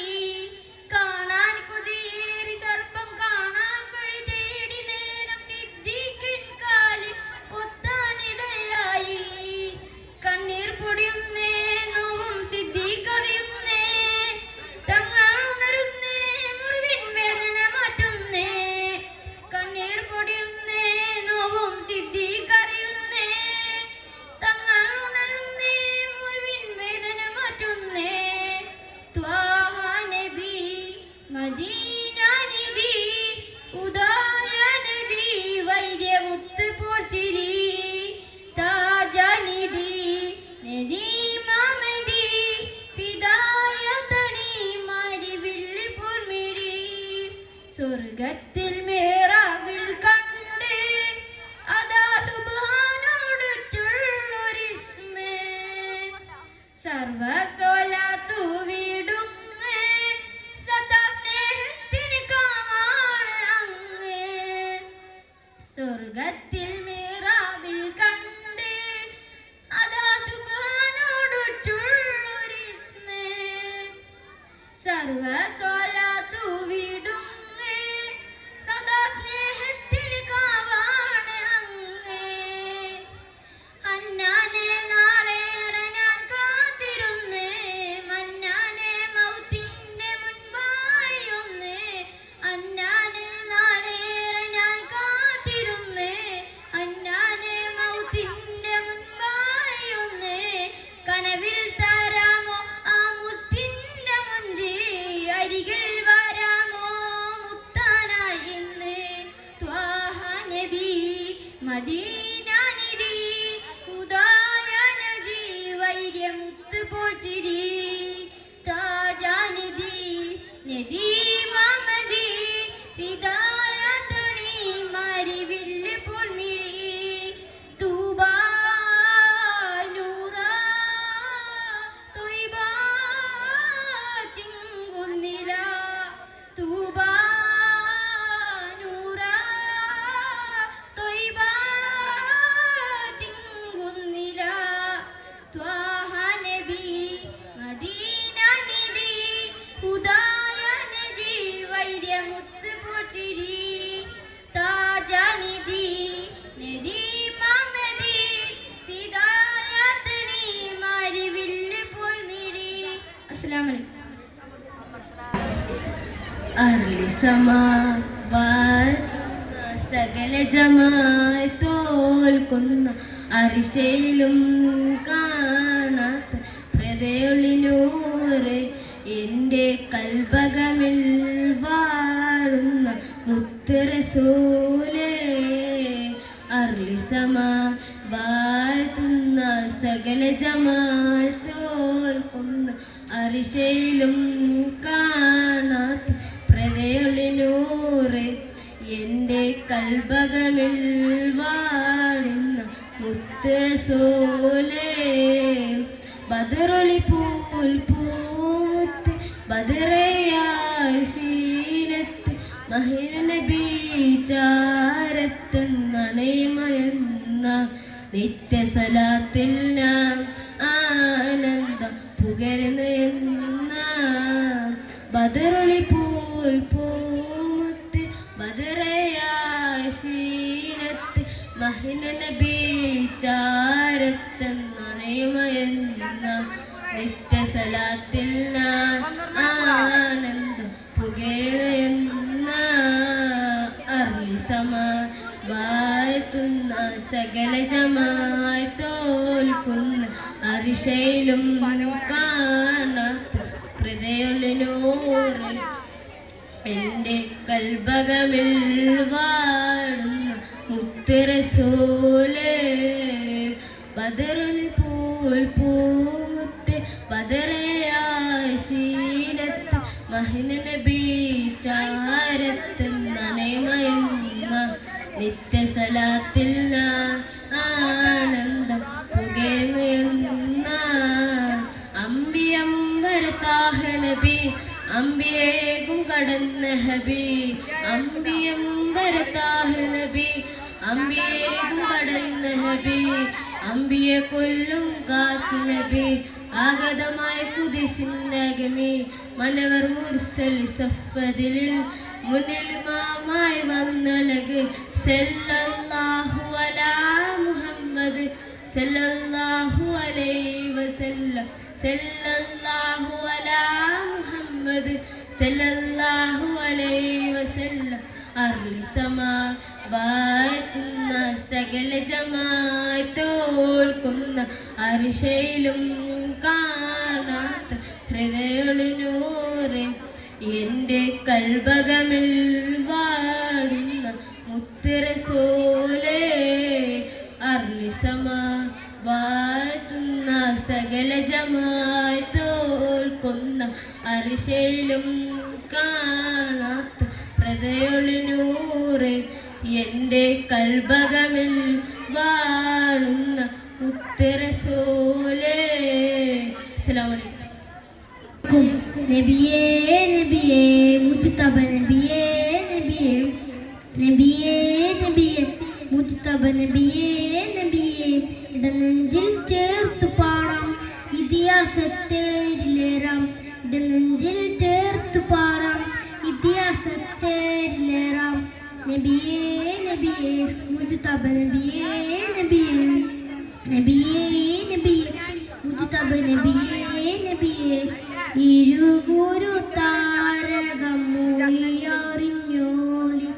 കാണാൻ കുതിയേറി സർപ്പം കാണാൻ വഴി തേടി നേരം സിദ്ദീഖിൻ കാലിൽ കൊത്താനിടയായി കണ്ണീർ പൊടിയുന്നേ നോവും സിദ്ദീഖ് അറിയുന്നേ തങ്ങൾ ഉണരുന്നേ മുറിവിൻ വേദന മാറ്റുന്നേ കണ്ണീർ പൊടിയുന്നേ നോവും സിദ്ദീഖ് അറിയുന്നേ തങ്ങൾ ഉണരുന്നേ മുറിവിൻ വേദന മാറ്റുന്നേ ത്വാഹ നബി മദീന നിധി ഉദായ നജി വൈര്യമുത്ത് പോൽ ചിരി താജാനിധി നദി മാമതി ഫിദായ തണി മാരി വില്ല് പോൽ മിഴി സ്വർഗത്തിൽ മേറാവിൽ കണ്ട് അതാ സുബ്ഹാനോടുള്ളൊരിസ്മേ സർവസ്വലാത്തു വിടുങ്ങ് സദാ സ്നേഹത്തിന് കാമാണ് അങ്ങ് സ്വർഗത്തിൽ മേറാവിൽ കണ്ട് അതാ സുബ്ഹാനോടുള്ളൊരിസ്മേ സർവസ്വലാത്തു വിടുങ്ങ് സദാ സ്നേഹത്തിന് കാവാണ് അങ്ങ് അന്നാനെ നാളേറെ ഞാൻ കാത്തിരുന്നേ മന്നാനെ മൗത്തിന്റെ മുൻപായി ഒന്ന് അന്നാനെ നാളേറെ ഞാൻ കാത്തിരുന്നേ അന്നാനെ മൗത്തിന്റെ മുൻപായി ഒന്ന് കനവിൽ തരാമോ ആ മുത്തിന്റെ മുഞ്ചി അരികിൽ വരാമോ മുത്താനായി ഇന്ന് ത്വാഹ നബി മദീന നിധി ഉദായ നജി വൈര്യമുത്ത് പോൽ ചിരി താജാനിധി നദി മാമതി ഫിദായ തണി മാരി വില്ല് പോൽ മിഴി തൂബാ നൂറാ തൊയ്ബാ ചിങ്കുന്നില തൂബാ നൂറാ തൊയ്ബാ ചിങ്കുന്നില ത്വാഹ നബി മദീന നിധി ഉദായ നജി വൈര്യമുത്ത് പോൽ ചിരി താജാനിധി നദി മാമതി ഫിദായ തണി മാരി വില്ല് പോൽ മിഴി അസ്സലാമു അലൈക്കും أهل السماوات സകലജമായി തോൽക്കുന്ന അരിശയിലും കാണാത്ത പ്രതയൊളിനൂറ് എൻ്റെ കൽബകമിൽ വാഴുന്ന മുത്ത് റസൂലേ അർലിസമാ വാഴ്ത്തുന്ന സകല ജമാൽ തോൽക്കുന്ന അരിശയിലും കാണാത്ത പ്രതയൊളിനൂറ് എൻ്റെ കൽബകമിൽ വാഴുന്ന മുത്ത് റസൂലേ ബദറൊളി പൂൽ പൂമുത്ത് ബദറയായി സീനത്ത് മഹിന നബി ചാരത്ത് നണയമയന്ന നിത്യസലാത്തിൽ ഞാൻ ആനന്ദം പുകരുന്ന ബദറൊളി പൂൽ പൂമുത്ത് ബദറയായി സീനത്ത് മഹിന നബി ചാരത്ത് നണയമയന്ന നിത്യസലാത്തിൽ ഞാൻ ആനന്ദം പുകയുന്ന അർലിസമാ വാഴ്ത്തുന്ന സകല ജമായി തോൽക്കുന്ന അരിശയിലും കാണാത്ത ഹൃദയൊളിനൂറ് എൻ്റെ കൽബകമിൽ വാഴുന്ന മുത്ത് റസൂലേ ബദറുൽ പൂൽ പൂമുത്ത് ബദറയായി സീനത്ത് മഹിന നബി ചാരത്ത് നനമയുന്ന നിത്യസലാത്തിൽ ഞാൻ ആനന്ദം പുകയുന്ന അമ്പിയം വരത്താഹ നബി അമ്പിയേകും കടന്ന ഹബി അമ്പിയം വരത്താഹ നബി അമ്പിയേകും കടന്ന ഹബി അമ്പിയെ കൊല്ലും കാച്ചു നബി ആഗതമായ കുതിശിന്നകമി മനവർ മുർസൽ സഫദിലിൽ മുന്നിൽ മാമായി വന്നലക് സല്ലല്ലാഹു അലാ മുഹമ്മദ് സല്ലല്ലാഹു അലൈഹി വസല്ലം സല്ലല്ലാഹു അലാ മുഹമ്മദ് സല്ലല്ലാഹു അലൈഹി വസല്ലം അർലിസമാ വാഴ്ത്തുന്ന സകല ജമായി തോൽക്കുന്ന അരിശയിലും കാണാത്ത ഹൃദയൊളിനൂറ് എൻ്റെ കൽബകമിൽ വാഴുന്ന മുത്ത് റസൂലേ അർലിസമാ വാഴ്ത്തുന്ന സകല ജമായി തോൽക്കുന്ന അരിശയിലും കാണാത്ത ഹൃദയൊളിനൂറ് എൻ്റെ കൽബകമിൽ വാഴുന്ന മുത്ത് റസൂലേ. അസ്സലാമു അലൈക്കും. നബിയേ നബിയേ മുജ്തബ നബിയേ നബിയേ നബിയേ നബിയേ മുജ്തബ നബിയേ നബിയേ ഇടനെഞ്ചിൽ ചേർത്ത് പാടാം ഇതിഹാസത്തേരിലേറാം ഇടനെഞ്ചിൽ ചേർത്ത് പാടാം ഇതിഹാസത്തേരിലേറാം നബിയേ നബിയേ മുജ്തബ നബിയേ നബിയേ നബിയേ നബിയേ മുജ്തബ നബിയേ നബിയേ ഇരുകൂരു താരകം മൂളിയറിഞ്ഞോളി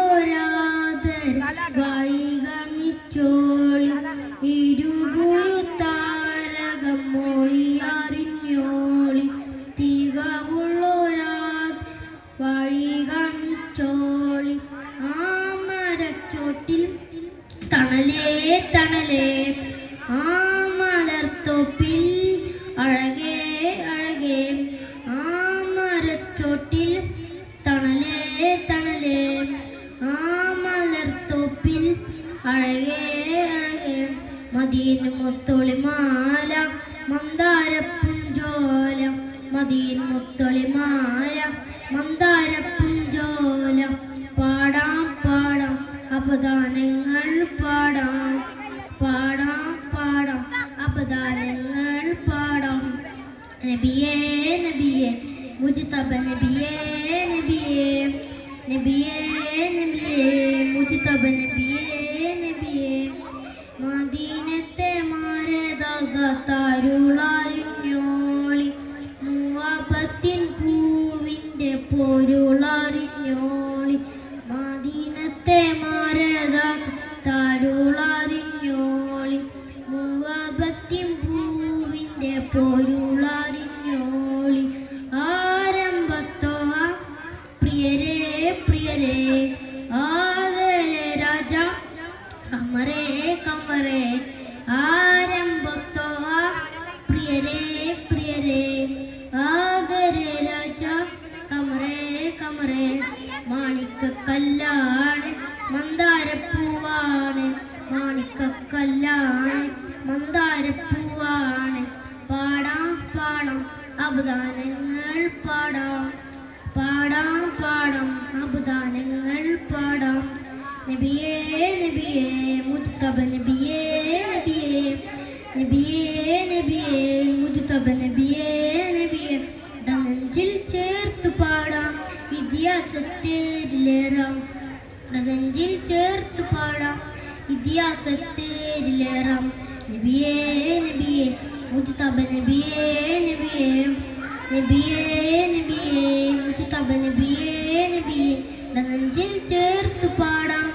തികവുള്ളൊരാദര വഴികമിച്ചോളി ഇരുകൂരു താരകം മൂളിയറിഞ്ഞോളി തികവുള്ളൊരാദര വഴികമിച്ചോളി ആ മരച്ചോട്ടിൽ തണലേ തണലേ ആ മലർത്തോപ്പിൽ അഴകേ അഴകേ ആ മരച്ചോട്ടിൽ തണലേ തണലേ ആ മലർത്തോപ്പിൽ അഴകേ അഴകേ മദീന മുത്തൊളി മാല മന്ദാരപ്പുഞ്ചോല മദീന മുത്തൊളി മാല മന്ദാരപ്പുഞ്ചോല പാടാം പാടാം അപദാനങ്ങൾ പാടാം പാടാം പാടാം അപദാനങ്ങൾ പാടാം നബിയേ നബിയേ മുജ്തബ നബിയേ നബിയേ നബിയേ നബിയേ മുജ്തബ നബിയേ നബിയേ മദീനത്തെ മാരതാകത്താരുളറിഞ്ഞോളി മൂവാപ്പത്തിൻ പൂവിൻ്റെ പൊരുളറിഞ്ഞോളി കല്ലാണ് മന്ദാരപ്പൂവാണ് പാടാം പാടാം അബദാനങ്ങൾ പാടാം പാടാം പാടാം അബദാനങ്ങൾ പാടാം നബിയേ നബിയേ മുജ്തബ നബിയേ നബിയേ നബിയേ നബിയേ മുജ്തബ നബിയേ നബിയേ നെഞ്ചിൽ ചേർത്ത് പാടാം ഇതിഹാസത്തേരിലേറാം നെഞ്ചിൽ ചേർത്ത് പാടാം ഇതിഹാസത്തേരിലേറാം നബിയേ നബിയേ മുജ്തബ നബിയേ നബിയേ നബിയേ നബിയേ മുജ്തബ നബിയേ നബിയേ നെഞ്ചിൽ ചേർത്ത് പാടാം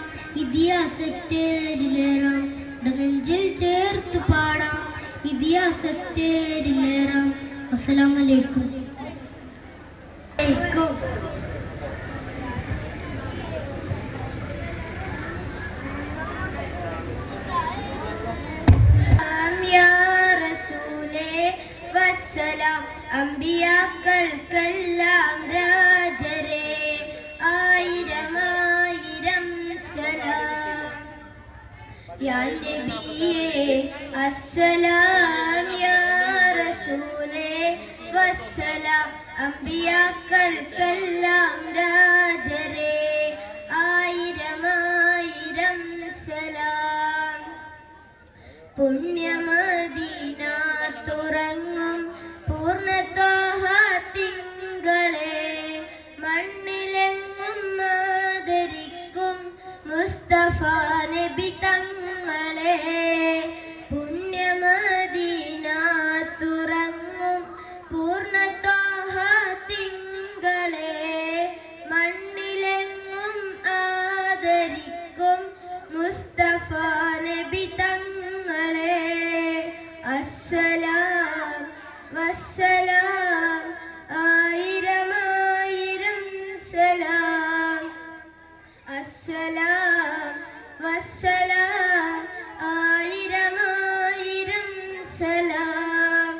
ഇതിഹാസത്തേരിലേറാം നെഞ്ചിൽ ചേർത്ത് പാടാം ഇതിഹാസത്തേരിലേറാം. അസ്സലാമു അലൈക്കും. അമ്പിയാക്കൾക്കെല്ലാം രാജരേ ആയിരം ആയിരം സലാം. യാ നബിയേ അസ്സലാം യാ റസൂലേ വസ്സലാം. അമ്പിയാക്കൾക്കെല്ലാം രാജരേ ആയിരം ആയിരം സലാം. പുണ്യമദീന തുറങ്ങും പൂർണ്ണത്വഹ തിങ്കളെ മണ്ണിലെങ്ങും ആദരിക്കും മുസ്തഫ നബി തങ്ങളെ. പുണ്യമദീന തുറങ്ങും പൂർണ്ണത്വഹ തിങ്കളെ മണ്ണിലെങ്ങും ആദരിക്കും മുസ്തഫ നബി തങ്ങളെ. അസ്സലാം വസ്സലാം ആയിരം ആയിരം സലാം. അസ്സലാം വസ്സലാം ആയിരം ആയിരം സലാം.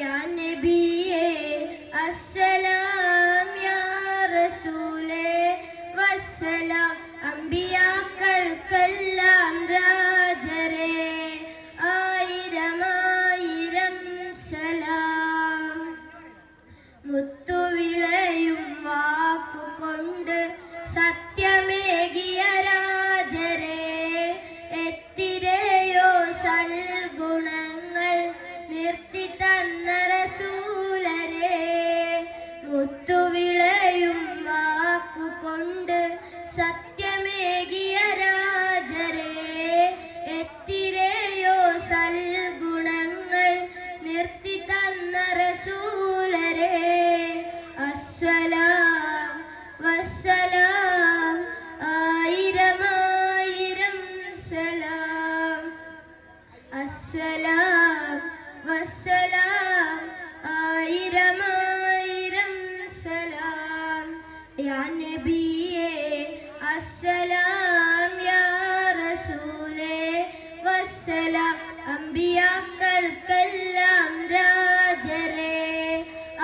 യാ നബിയേ അസ്സലാം യാ റസൂലേ വസ്സലാം. അമ്പിയാക്കൾക്കെല്ലാം രാജരേ ആയിരം ആയിരം സലാം. മുത്തുവിളയും വാക്കുകൊണ്ട് സത്യമേകിയ രാജരേ എത്തിരയോ സൽഗുണങ്ങൾ നിർത്തി തന്ന റസൂലരേ. മുത്തുവിളയും വാക്കുകൊണ്ട് സത്യമേകിയ രാജരേ എത്തിരയോ സൽഗുണങ്ങൾ നിർത്തി തന്ന റസൂലരേ. അസ്സലാം വസ്സലാം ആയിരം ആയിരം സലാം. അസ്സലാം വസ്സലാം ആയിരം ആയിരം സലാം. യാ നബിയേ അസ്സലാം യാ റസൂലേ വസ്സലാം. അമ്പിയാക്കൾക്കെല്ലാം രാജരേ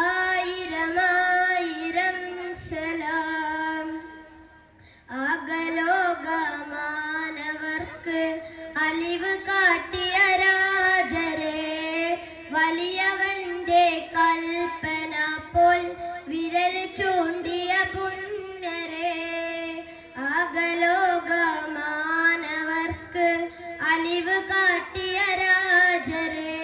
ആയിരം ആയിരം സലാം. ആകലോകമാനവർക്ക് അലിവ് കാട്ടിയ രാജരേ വലിയവന്റെ കൽപ്പന പോൽ വിരൽ ചൂണ്ടിയ പുണ്യരേ. ആകലോകമാനവർക്ക് അലിവ് കാട്ടിയ രാജരേ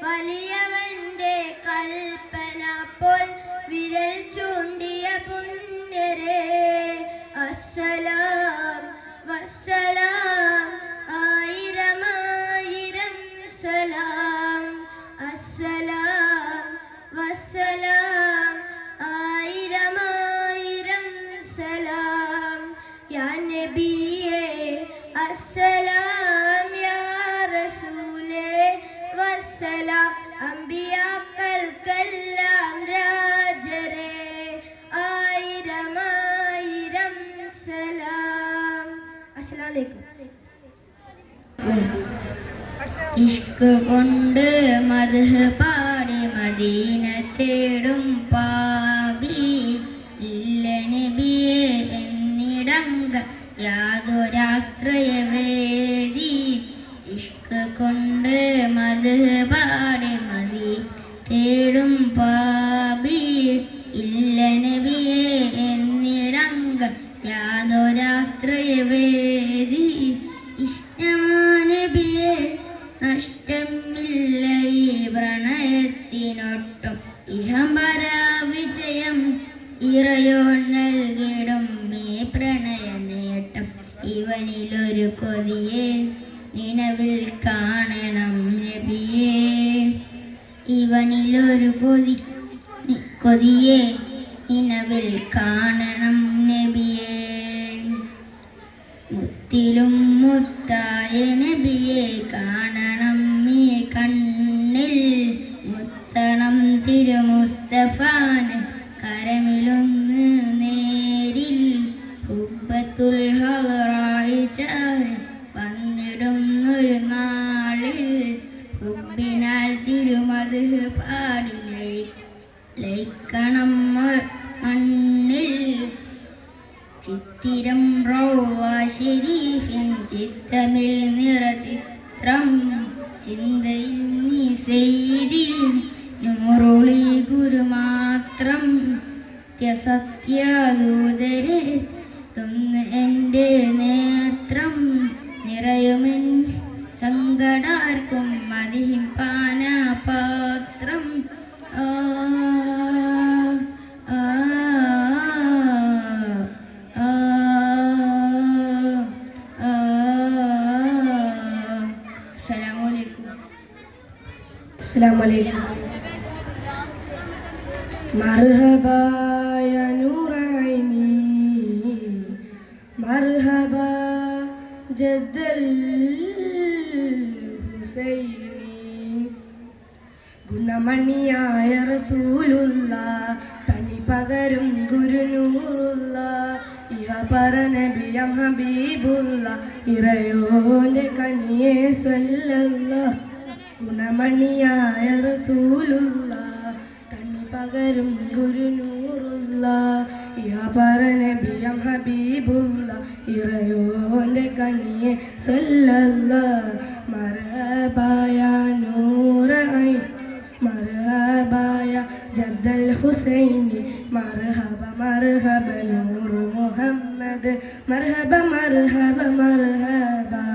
വലിയവന്റെ കൽപ്പന പോൽ വിരൽ ചൂണ്ടിയ പുണ്യരേ. അസ്സലാം വസ്സലാം ആയിരം ആയിരം സലാം. അസ്സലാം വസ്സലാം ആയിരം ആയിരം സലാം. യാ നബിയേ അസ്സലാം യാ റസൂലേ വസ്സലാം. അമ്പിയാക്കൾക്കെല്ലാം രാജരേ ആയിരം ആയിരം സലാം. അസ്സലാമു അലൈക്കും. ഇഷ്ക് കൊണ്ട് മദ്ഹ് പാടി മദീന തേടും പാവി ഇല്ല നബിയെ എന്നിടങ്ക യാതൊരാശ്രയവേദി. വേദി ഇഷ്ടമാനബിയെ നഷ്ടമില്ല ഈ പ്രണയത്തിനൊട്ടും ഇഹംബര വിജയം ഇറയോൻ നൽകിടും ഈ പ്രണയ നേട്ടം ഇവനിലൊരു കൊതിയെ നിലവിൽ കാണണം നബിയേ ഇവനിലൊരു കൊതിയെ നിലവിൽ കാണണം നബിയേ മുത്തിലും മുത്തായ നബിയെ കാണണം ഈ കണ്ണിൽ മുത്തണം തിരുമുസ്തഫാന് കരമിലൊന്ന് നേരിൽ ഹുബ്ബത്തുൽ ഹളറായി ചാരി വന്നിടുന്നൊരു നാളിൽ ഹുബ്ബിനാൽ തിരുമദ്ഹ് പാടി ലയിക്കണം മണ്ണിൽ ചിത്തിരം റൗള ശരീഫിൻ ചിത്തമിൽ നിറചിത്രം ചിന്തയിൽ നീ സെയ്ദീൻ നൂറുളി ഗുരുമാത്രം സത്യദൂതരെ ഒന്ന് എൻ്റെ നേത്രം നിറയുമെൻ സങ്കടാർക്കും മതിഹിം പാനപാത്രം السلام عليكم مرحبا يا نور عيني مرحبا جد الحسين ഗുണമണിയായ റസൂലുള്ള തനി പകരും ഗുരുനൂറുള്ള ഇഹ പറനബിയ ഹബീബുള്ള ഇറയോന്റെ കനിയെ സല്ലല്ലാഹ് ഗുണമണിയായ റസൂലുള്ള തനി പകരും ഗുരുനൂറുള്ള ഇഹ പറനബിയ ഹബീബുള്ള ഇറയോന്റെ കനിയെ സല്ലല്ലാഹ് മർഹബാ യാ നൂറ ഐൻ مرحبا يا جد الحسين مرحبا مرحبا نور محمد مرحبا مرحبا مرحبا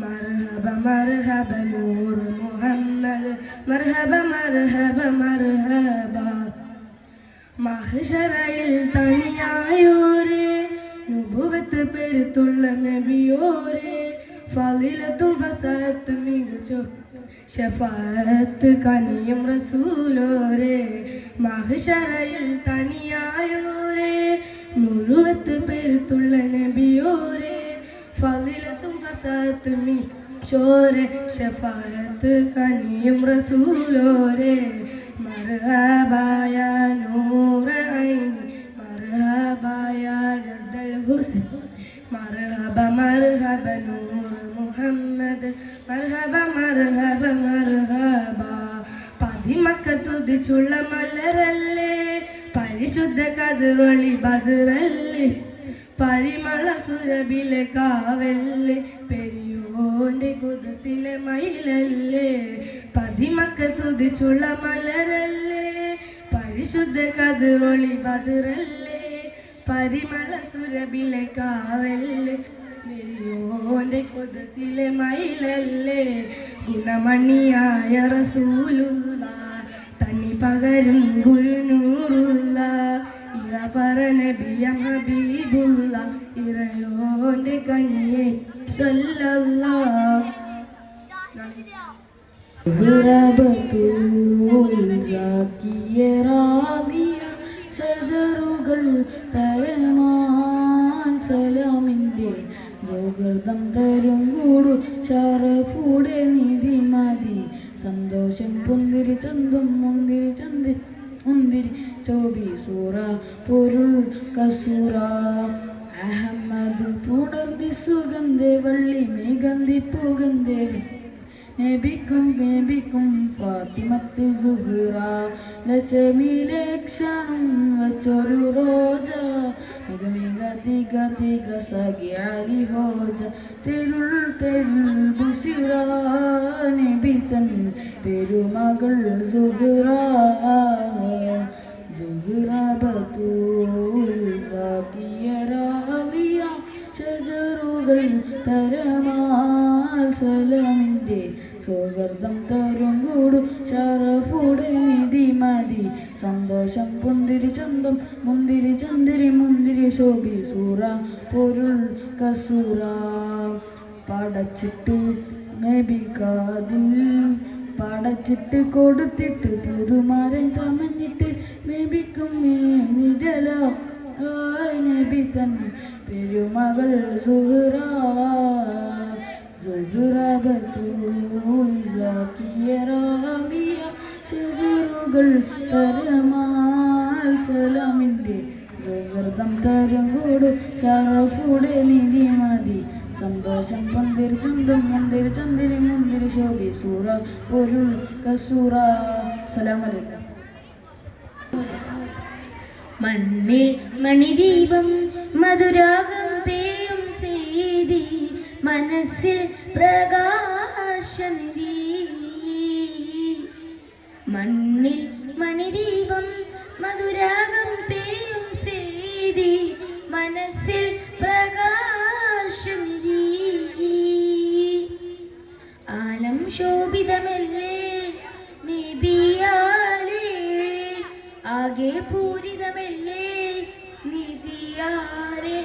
مرحبا مرحبا نور محمد مرحبا مرحبا مرحبا മഹ്ശറയിൽ തണിയായോരേ നുബുവത്ത് പെരുത്തുള്ള നബിയോരേ ഫളിലത്തും ഫസാത്തും മികച്ചോ ഷഫാഅത്ത് കനിയും റസൂലോരേ മഹ്ശറയിൽ തണിയായോരേ നുബുവത്ത് പെരുത്തുള്ള നബിയോരേ ഫളിലത്തും ഫസാത്തും മികച്ചോരേ ഷഫാഅത്ത് കനിയും റസൂലോരേ മർഹബാ യാ നൂറ ഐനി മർഹബാ യാ ജദ്ദൽ ഹുസൈൻ മർഹബാ മർഹബാ നൂർ മുഹമ്മദ് മർഹബാ മർഹബാ മർഹബാ പതിമക്കത്തുതിച്ചുള്ള മലരല്ലേ പരിശുദ്ധ കതിരൊളി ബദറല്ലേ പരിമള സുരഭിലെ കാവല്ലേ പെരിയോന്റെ കുദസിലെ മയിലല്ലേ പതിമക്കത്തുതിച്ചുള്ള മലരല്ലേ പരിശുദ്ധ കതിരൊളി ബദറല്ലേ പരിമള സുരഭിലെ കാവല്ലേ പെരിയോന്റെ കുദസിലെ മയിലല്ലേ ഗുണമണിയായ റസൂലുള്ള തനി പകരും ഗുരുനൂറുള്ള ഇറ പറനബിയ ഹബീബുള്ള ഇറയോന്റെ കനിയെ സല്ലല്ലാഹ് സജറുകൾ തരമാൻ സലാമിൻ്റെ ജോഗർദം തരും കൂടു ഷറഫൂടെ നിധി മതി സന്തോഷം പൊന്തിരി ചന്തം മുന്തിരി ചന്തി മുന്തിരി ചോബി സൂറ പൊരുൾ കസൂറ അഹമ്മദ് പുണർന്നി സുഗന്ധേ വള്ളി മേഗന്ധി പുഗന്ധേ നബിക്കും ഫാത്തിമത്ത് സുഹ്റ ലച്ചമിലെ ക്ഷണം വച്ചൊരു റോജ മിക തിക തിക സഖി അലി ഹോജ തെരുൾ തെരുൾ ബുസിറ നബി തൻ പെരുമകൾ സുഹ്റ സുഹ്റ ബത്തൂൽ സാക്കിയ റാലിയ ഷജറു ഷറഫുകൾ തരമാൽ സലാമിൻ്റെ സുഹൃതം തരും കൂടു ഷറഫുടെ നിധി മതി സന്തോഷം പുന്തിരി ചന്തം മുന്തിരി ചന്ദിരി മുന്തിരി ശോഭി സൂറ പൊരുൾ കസൂറ പടച്ചിട്ട് നബിക്കാതിൽ പടച്ചിട്ട് കൊടുത്തിട്ട് പുതുമാരൻ ചമഞ്ഞിട്ട് നബിക്കും വിരല നബി തൻ പെരുമകൾ സുഹ്റ സുഹ്റ ബത്തൂൽ സാക്കിയ റാദിയ ഷജറുകൾ തരമാൽ സലാമിൻ്റെ സുഹൃതം തരും കൂടു ഷറഫുടെ നിധി മതി സന്തോഷം പന്തിരി ചന്തം മന്ദിരി ചന്ദിരി മുന്തിരി ശോഭി സൂറ പൊരുൾ കസൂറ. അസ്സലാമു അലൈക്കും. മണ്ണിൽ മണിദീപം മധുരാഗം പേയും ചെയ്തി മനസ്സിൽ പ്രകാശനിധി. മണ്ണിൽ മണിദീപം മധുരാഗം പേയും ചെയ്തി മനസ്സിൽ പ്രകാശനിധി. ആലം ശോഭിതമല്ലേ നബിയാലേ ആകെ പൂരിതമല്ലേ നിധിയാരേ.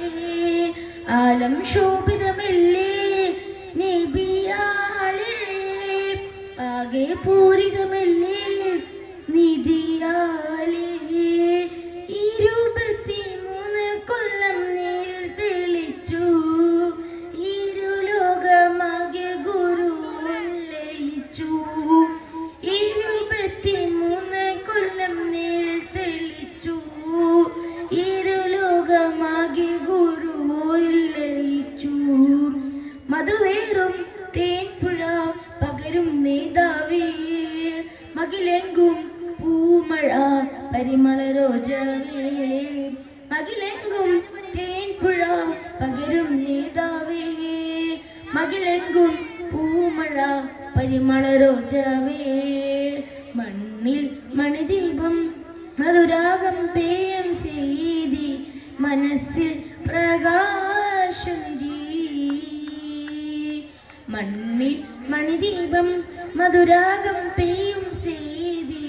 ആലം ശോഭിതമല്ലേ നബിയാലേ ആകെ പൂരിതമല്ലേ നിധിയാലേ. 23 കൊല്ലം നേരിൽ തെളിച്ചു ഇരുലോകമാകെ ഗുരു ലയിച്ചു. 23 കൊല്ലം നേരിൽ തെളിച്ചു ഇരുലോകമാകെ ഗുരു ലയിച്ചു. മധുവേറും തേൻപുഴ പകരും നേതാവേ മകിലെങ്കും പൂമഴ പരിമള രോജവേ. മകിലെങ്കും തേൻപുഴ പകരും നേതാവേ മകിലെങ്കും പൂമഴ പരിമള രോജവേ. മണ്ണിൽ മണിദീപം മധുരാഗം പേയം ചെയ്തി മനസ്സിൽ പ്രകാശനിധി. മണ്ണിൽ മണിദീപം മധുരാഗം പേയും ചെയ്തി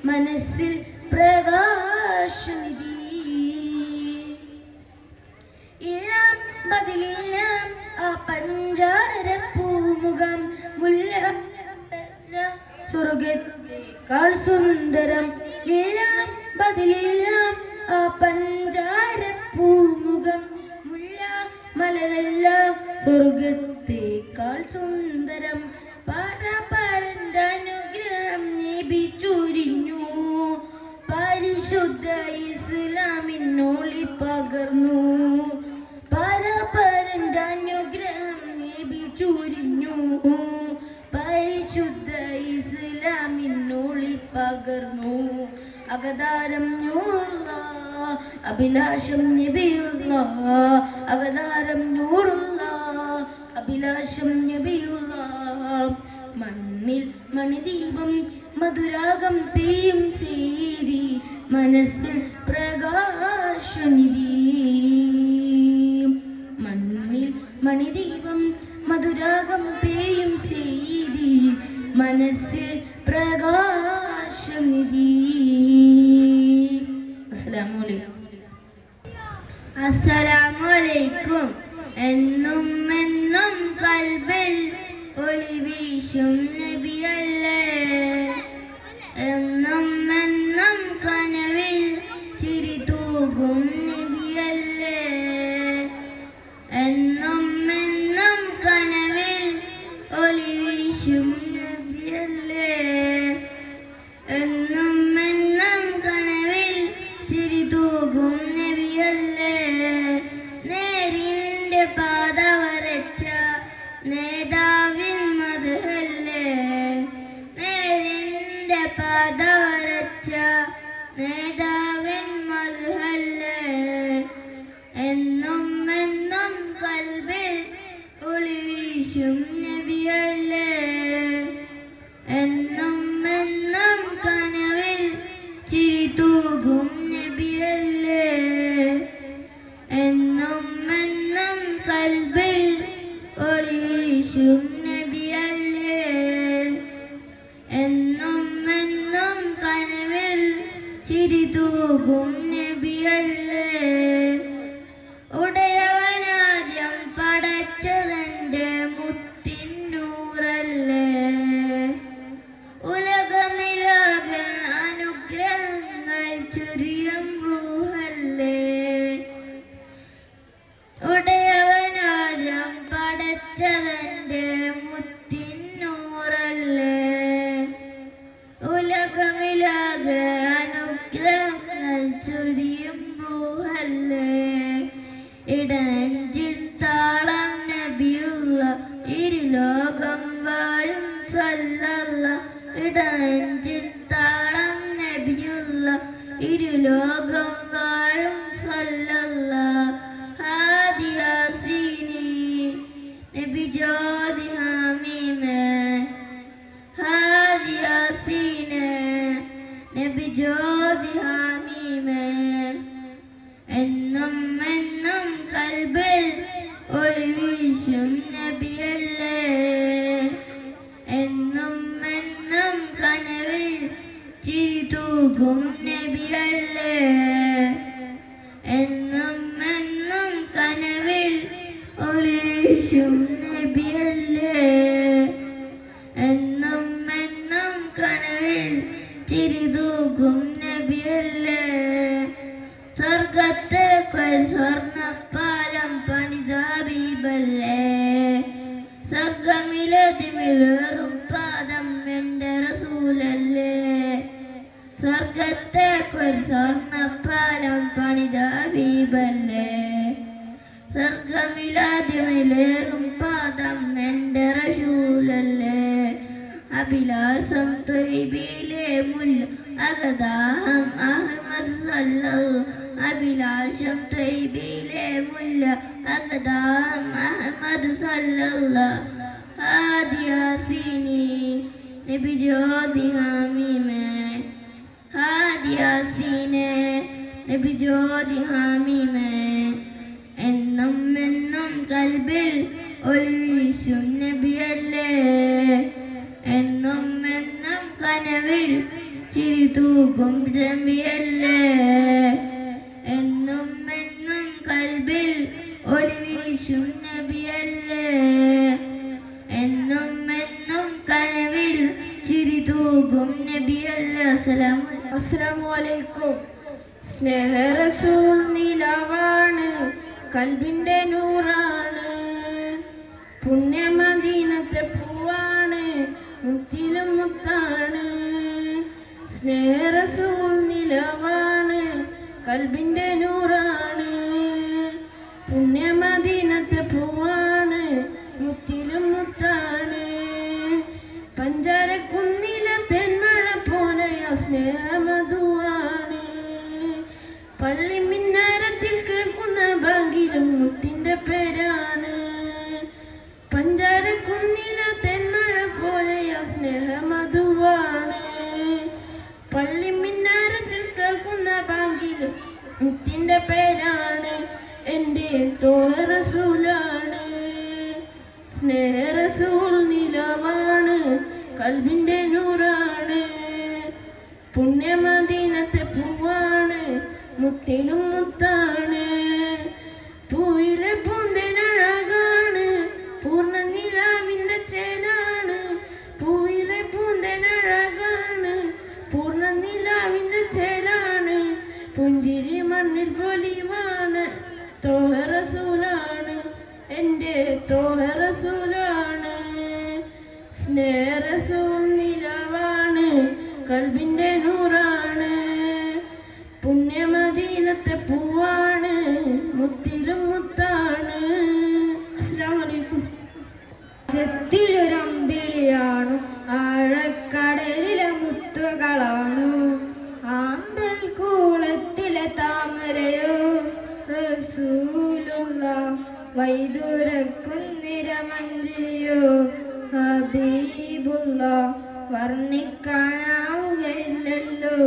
മനസ്സിൽ പ്രകാശനിധി. ഇല്ലാം ബദിലെല്ലാം ആ പഞ്ചാര പൂമുഖം മുല്ല സ്വർഗത്തേക്കാൾ സുന്ദരം. എല്ലാം ബദിലെല്ലാം ആ പഞ്ചാര പൂമുഖം മുല്ല മലരെല്ലാം സ്വർഗത്തേക്കാൾ സുന്ദരം. പരപരന്റെ അനുഗ്രഹം നബി ചൊരിഞ്ഞു പരിശുദ്ധ ഇസ്ലാമിനൊളി പകർന്നു. പരപരന്റെ അനുഗ്രഹം നബി ചൊരിഞ്ഞു പരിശുദ്ധ ഇസ്ലാമിനൊളി പകർന്നു. അകതാരം നൂറുള്ള അഭിലാഷം നബിയുള്ള അകതാരം നൂറുള്ള അഭിലാഷം നബിയുള്ള. മണ്ണിൽ മണിദീപം മധുരാഗം പേയും ചെയ്തി മനസ്സിൽ പ്രകാശനിധി. മണ്ണിൽ മണിദീപം മധുരാഗം പേയും ചെയ്തി മനസ്സിൽ പ്രകാശനിധി. അസ്സലാമു അലൈക്കും. അസ്സലാമു അലൈക്കും. എന്നും എന്നും കൽബിൽ ഒളി വീശും നബിയല്ലേ. എന്നും എന്നും കനവിൽ ചിരി തൂകും നബിയല്ലേ. എന്നും എന്നും കനവിൽ ഒളി വീശും നബിയല്ലേ. എന്നും എന്നും കനവിൽ ചിരി തൂകും നബിയല്ലേ. നേരിന്റെ പാത വരച്ച നേതാവിൻ മദ്ഹല്ലേ. നേരിന്റെ പാത വരച്ച നേതാവിൻ മദ്ഹല്ലേ. എന്നും എന്നും കൽബിൽ ഒളി വീശും നബിയല്ലേ. എന്നും എന്നും കനവിൽ ചിരി തൂകും നബിയല്ലേ. എന്നും എന്നും കൽബിൽ വീശും നബിയല്ലേ എന്നും എന്നും കനവിൽ ചിരി തൂകും നബിയല്ലേ ഉടയവനാദ്യം പടച്ചതന്റെ മുത്തിന്നൂറല്ലേ ഉലകമിലാകെ അനുഗ്രഹങ്ങൾ ചൊരിയും റൂഹല്ലേ ഉടയവനാദ്യം പടച്ചതന്റെ മുത്തിന്നൂറല്ലേ ഉലകമിലാകെ അനുഗ്രഹങ്ങൾ ചൊരിയും റൂഹല്ലേ ഇടഞ്ചിൻ താളം നബിയുള്ള ഇരുലോകം വാഴും സല്ലല്ല ഇടഞ്ചിൻ താളം നബിയുള്ള ഇരുലോകം വാഴും സല്ലല്ല ഹാദി യാസീനി നബി ജോദി ഹമീമേ ഹാദി യാസീനെ നബി ജോദി ഹമീമേ എന്നും എന്നും കൽബിൽ ഒളിവീശും നബിയല്ലേ എന്നും എന്നും കനവിൽ ചിരി തൂകും നബിയല്ലേ എന്നും എന്നും കനവിൽ ഒളിവീശും നബിയല്ലേ എന്നും എന്നും കനവിൽ ചിരി തൂകും നബിയല്ലേ സ്വർഗത്തെ സ്വർണ്ണപ്പാലം പണിത ഹബീബല്ലേ സ്വർഗമിലേറും പാദം എൻ്റെ റസൂലല്ലേ സ്വർഗത്തെ സ്വർണ്ണപ്പാലം പണിത ഹബീബല്ലേ സ്വർഗമിലേറും പാദം എൻ്റെ റസൂലല്ലേ അഭിലാഷം ത്വയ്ബിലെ മുല്ല അഗദാഹം അഹ്മദ് സല്ലല്ലാഹു അഭിലാഷം ത്വയ്ബിലെ മുല്ല അഗദാഹം അഹ്മദ് സല്ലല്ലാഹു ഹാദി യാസീനി നബി ജോദി ഹമീമേ ഹാദി യാസീനെ നബി ജോദി ഹമീമേ എന്നും എന്നും കൽബിൽ ഒളിവീശും നബിയല്ലേ എന്നും എന്നും കനവിൽ ചിരി തൂകും നബിയല്ലേ എന്നും എന്നും കൽബിൽ ഒളിവീശും നബിയല്ലേ എന്നും എന്നും കനവിൽ ചിരി തൂകും നബിയല്ലേ അസ്സലാമു അലൈക്കും. സ്നേഹറസൂൽ നിലവാണ് കൽബിന്റെ നൂറാണ് പുണ്യമദീനത്തെ പൂവാണ് മുത്തിലും മുത്താണ് സ്നേഹറസൂൽ നിലവാണ് കൽബിന്റെ നൂറാണ് പുണ്യമദീനത്തെ പൂവാണ് മുത്തിലും മുത്താണ് പഞ്ചാരക്കുന്നിലെ തെന്മഴ പോലെയാ സ്നേഹമധുവാണ് പള്ളി മിന്നാരത്തിൽ കേൾക്കുന്ന ബാങ്കിലും മുത്തിന്റെ പേരാണ് പഞ്ചാരക്കുന്നിലെ തെന്മഴ പോലെയാ സ്നേഹമധുവാണ് പള്ളി മിന്നാരത്തിൽ കേൾക്കുന്ന ബാങ്കിലും മുത്തിന്റെ പേരാണ് എൻ്റെ തോഹറസൂലാണ് സ്നേഹറസൂൽ നിലവാണ് കൽബിന്റെ നൂറാണ് പുണ്യമദീനത്തെ പൂവാണ് മുത്തിലും മുത്താണ് പൂവിലെ പൂന്തേനഴകാണ് പൂർണ്ണ നിലാവിന്റെ ചേലാണ് പൂവിലെ പൂന്തേനഴകാണ് പൂർണ്ണ നിലാവിന്റെ ചേലാണ് പുഞ്ചിരി മണ്ണിൽ പൊലിവാണ് തോഹറസൂലാണ് എൻ്റെ തോഹറസൂലാണ് സ്നേഹറസൂൽ നിലവാണ് കൽബിന്റെ നൂറാണ് പുണ്യമദീനത്തെ പൂവാണ് മുത്തിലും മുത്താണ്. അസ്സലാമു അലൈക്കും. ചെത്തിലൊരമ്പിളിയാണ് ആഴക്കടലിലെ മുത്തുകളാണ് ആമ്പൽ കൂളത്തിലെ താമരയോ റസൂലുള്ള വൈദൂരക്കുന്നിരമഞ്ജരിയോ ഹബീബുള്ള വർണ്ണിക്കാനാവുകയില്ലല്ലോ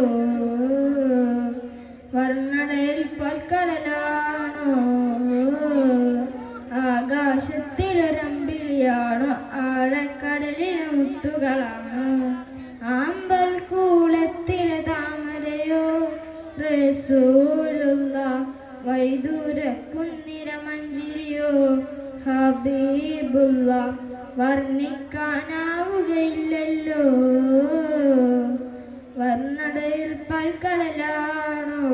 വർണ്ണടയിൽ പൽക്കടലാണോ ആകാശത്തിൽ ആകാശത്തിലൊരമ്പിളിയാണോ ആഴക്കടലിലെ മുത്തുകളാണോ ആമ്പൽ കൂളത്തിലെ താമരയോ റസൂലുള്ള വൈദൂരക്കുന്നിര മഞ്ചിരിയോ ഹബീബുള്ള വർണ്ണിക്കാനാവുകയില്ലല്ലോ വർണ്ണടയിൽ പൽക്കടലാണോ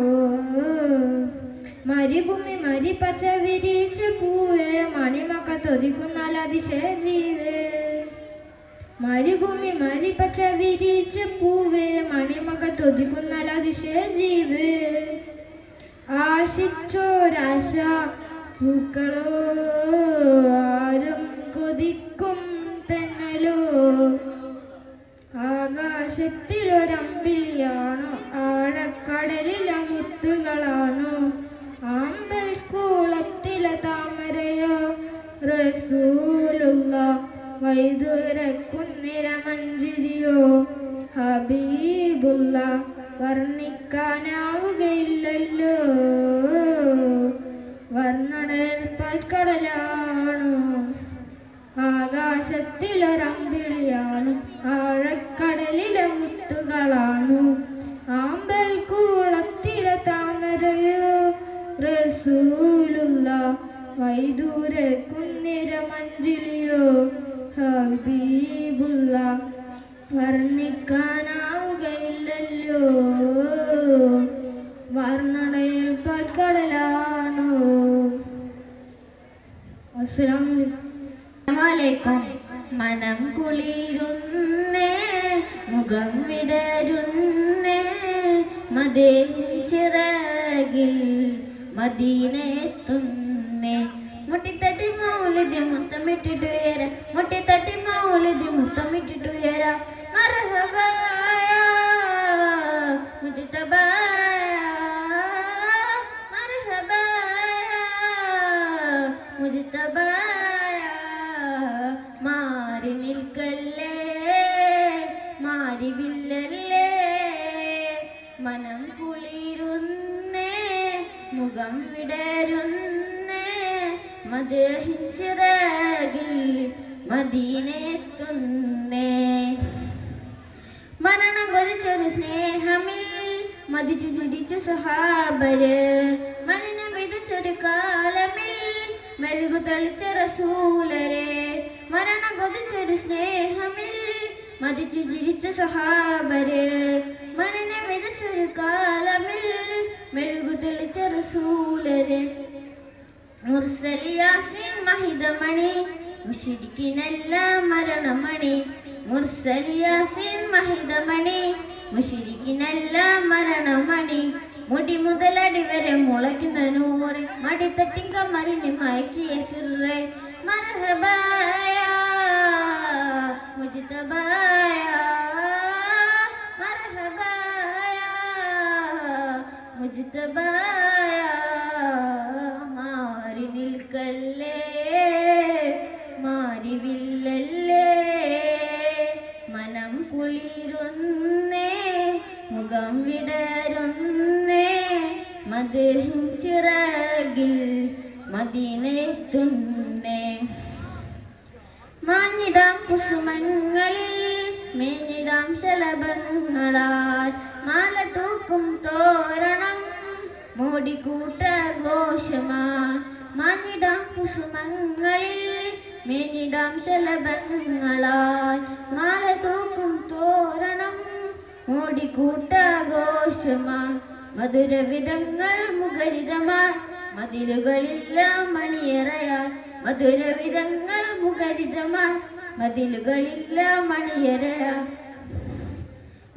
മരുഭൂമി മരിപ്പച്ച വിരിച്ച പൂവേ മണിമക്ക തൊതിക്കുന്നാൽ അതിശയ ജീവേ മരുഭൂമി മരിപ്പച്ച വിരിച്ച പൂവേ മണിമക്ക തൊതിക്കുന്നാൽ അതിശയ ജീവേ ആശിച്ചോരാശ പൂക്കളോ ആരും കൊതിക്കും തെന്നലോ ആകാശത്തിലൊരമ്പിളിയാണോ ആഴക്കടലിലെ മുത്തുകളാണോ ആമ്പൽ കൂളത്തിലെ താമരയോ റസൂലുള്ള വൈദൂരക്കുന്നിര മഞ്ചിരിയോ ഹബീബുള്ള വർണ്ണിക്കാനാവുകയില്ലല്ലോ വർണ്ണടൽ പൽക്കടലാണോ ആകാശത്തിലൊരമ്പിളിയാണു ആഴക്കടലിലെ മുത്തുകളാണു ആമ്പൽ കൂളത്തിലെ താമരയോ റസൂലുള്ള വൈദൂരക്കുന്നിര മഞ്ചിലിയോ ഹബീബുള്ള വർണ്ണിക്കാനാവുകയില്ലല്ലോ വർണ്ണടയിൽ പൽക്കടലാണോ. അസ്സലാമലൈക്കും. മനം കുളിരുന്നേ മുഖം വിടരുന്നേ മദേ ചിറകിൽ മദീനയെത്തുന്നേ മുട്ടിത്തട്ടി മൗലിദ് മുത്തമിട്ടിട്ട് ഉയരാം മുട്ടിത്തട്ടി മൗലിദ് മുത്തമിട്ടിട്ട് ഉയരാം മർഹബായ മുജ്തബായ മർഹബായ മുജ്തബായ മാറി നിൽക്കല്ലേ മാറി വില്ലല്ലേ മനം കുളിരുന്നേ മുഖം വിടരുന്നേ മദഹിൻ ചിറകിൽ മദീനയെത്തുന്നേ മരണം കൊതിച്ചൊരു സ്നേഹമിൽ മതിച്ചു ചുരിച്ചു സഹാബര് മരണം വിധിച്ചൊരു കാലമിൽ മെഴുകു തെളിച്ച റസൂലരെ മരണം കൊതിച്ചൊരു സ്നേഹമിൽ മതിച്ചു ചിരിച്ച സഹാബര് മരണം വിധിച്ചൊരു കാലമിൽ മെഴുകു തെളിച്ച റസൂലരെ മുർസലിയാസിൻ മഹിതമണി മുശ്രിക്കിനെല്ലാം മരണമണി മുർസലിയാസിൻ മഹിതമണി മുശ്രിക്കിനെല്ലാം മരണമണി മുടി മുതലടി വരെ മുളയ്ക്കുന്ന നൂറ് മടിത്തട്ടിൻ കമറിന് മയക്കിയ സിറെ മർഹബായ മുജ്തബായ മർഹബായ മുജ്തബായ മാറി നിൽക്കല്ലേ മാറി വില്ലല്ലേ മനം കുളിരുന്നേ മുഖം വിടരുന്നേ മദഹിൻ ചിറകിൽ മദീനയെത്തുന്നേ മാഞ്ഞിടാം കുസുമങ്ങളിൽ മേഞ്ഞിടാം ശലഭങ്ങളാൽ മാല തൂക്കും തോരണം മോടിക്കൂട്ട ഘോഷമാ മാഞ്ഞിടാം കുസുമങ്ങളിൽ മേഞ്ഞിടാം ശലഭങ്ങളാൽ മാല തൂക്കും തോരണം മോടിക്കൂട്ട ഘോഷമാ മധുരവിധങ്ങൾ മുഖരിതമായി മതിലുകളില്ല മണിയറയാൽ മധുരവിധങ്ങൾ മുഖരിതമായി മതിലുകളില്ല മണിയറയാൽ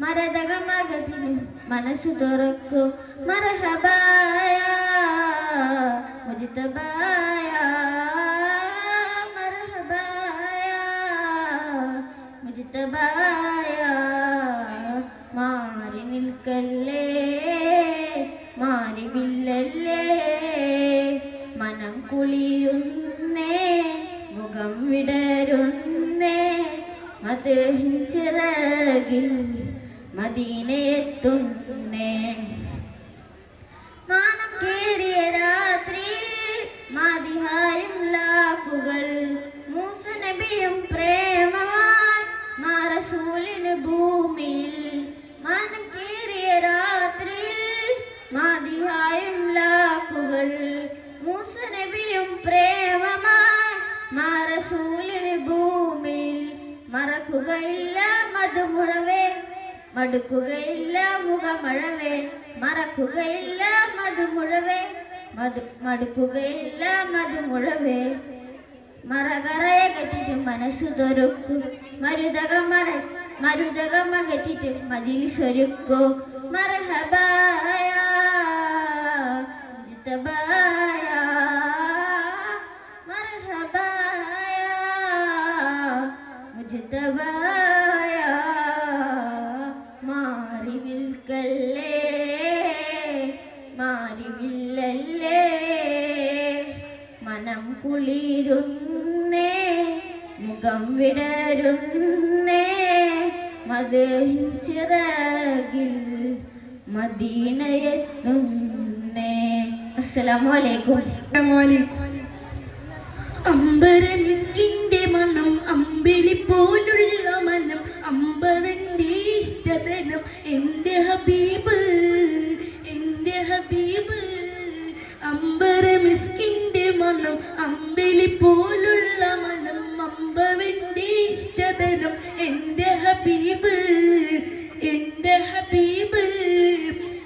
മരതകമകത്തിനും മനസ്സു തുറക്കൂ മർഹബായ മുജ്തബായ മർഹബായ മുജ്തബായ മാറി നിൽക്കല്ലേ മാറി വില്ലല്ലേ മനം കുളിരുന്നേ മുഖം വിടരുന്നേ മദഹിൻ ചിറകിൽ മദീനയെത്തുന്നേ മാനം കേറിയ രാത്രി മാതിഹാരും ലാക്കുകൾ മാറസൂലിന് ഭൂമിയിൽ മറക്കുകയില്ല മധുമുഴവേ, മടുക്കുകയില്ല മുഖമഴവേ, മറക്കുകയില്ല മധുമുഴവേ, മടുക്കുകയില്ല മധുമുഴവേ. മറകറയകറ്റിട്ട് മനസ്സു തൊരുക്കു, മരുതകമകറ്റിട്ട് മജിലിസൊരുക്കു. മർഹബായ മുജ്തബായ, മർഹബായ മുജ്തബായ. മാറി വിൽക്കല്ലേ മാറി വില്ലല്ലേ, മനം കുളിരുന്നേ മുഖം വിടരുന്നേ, മദഹിൻ ചിറകിൽ മദീനയെത്തുന്നേ. അസ്സലാമു അലൈക്കും. അമ്പരമിസ്കിന്റെ മണം അമ്പിളി പോലുള്ള മനം, അമ്പവന്റെ ഇഷ്ടതനം എൻ്റെ ഹബീബ് എൻ്റെ ഹബീബ്. അമ്പരമിസ്കിന്റെ മണം അമ്പിളി പോലുള്ള മനം, അമ്പവന്റെ ഇഷ്ടതനം എൻ്റെ ഹബീബ് എൻ്റെ ഹബീബ്.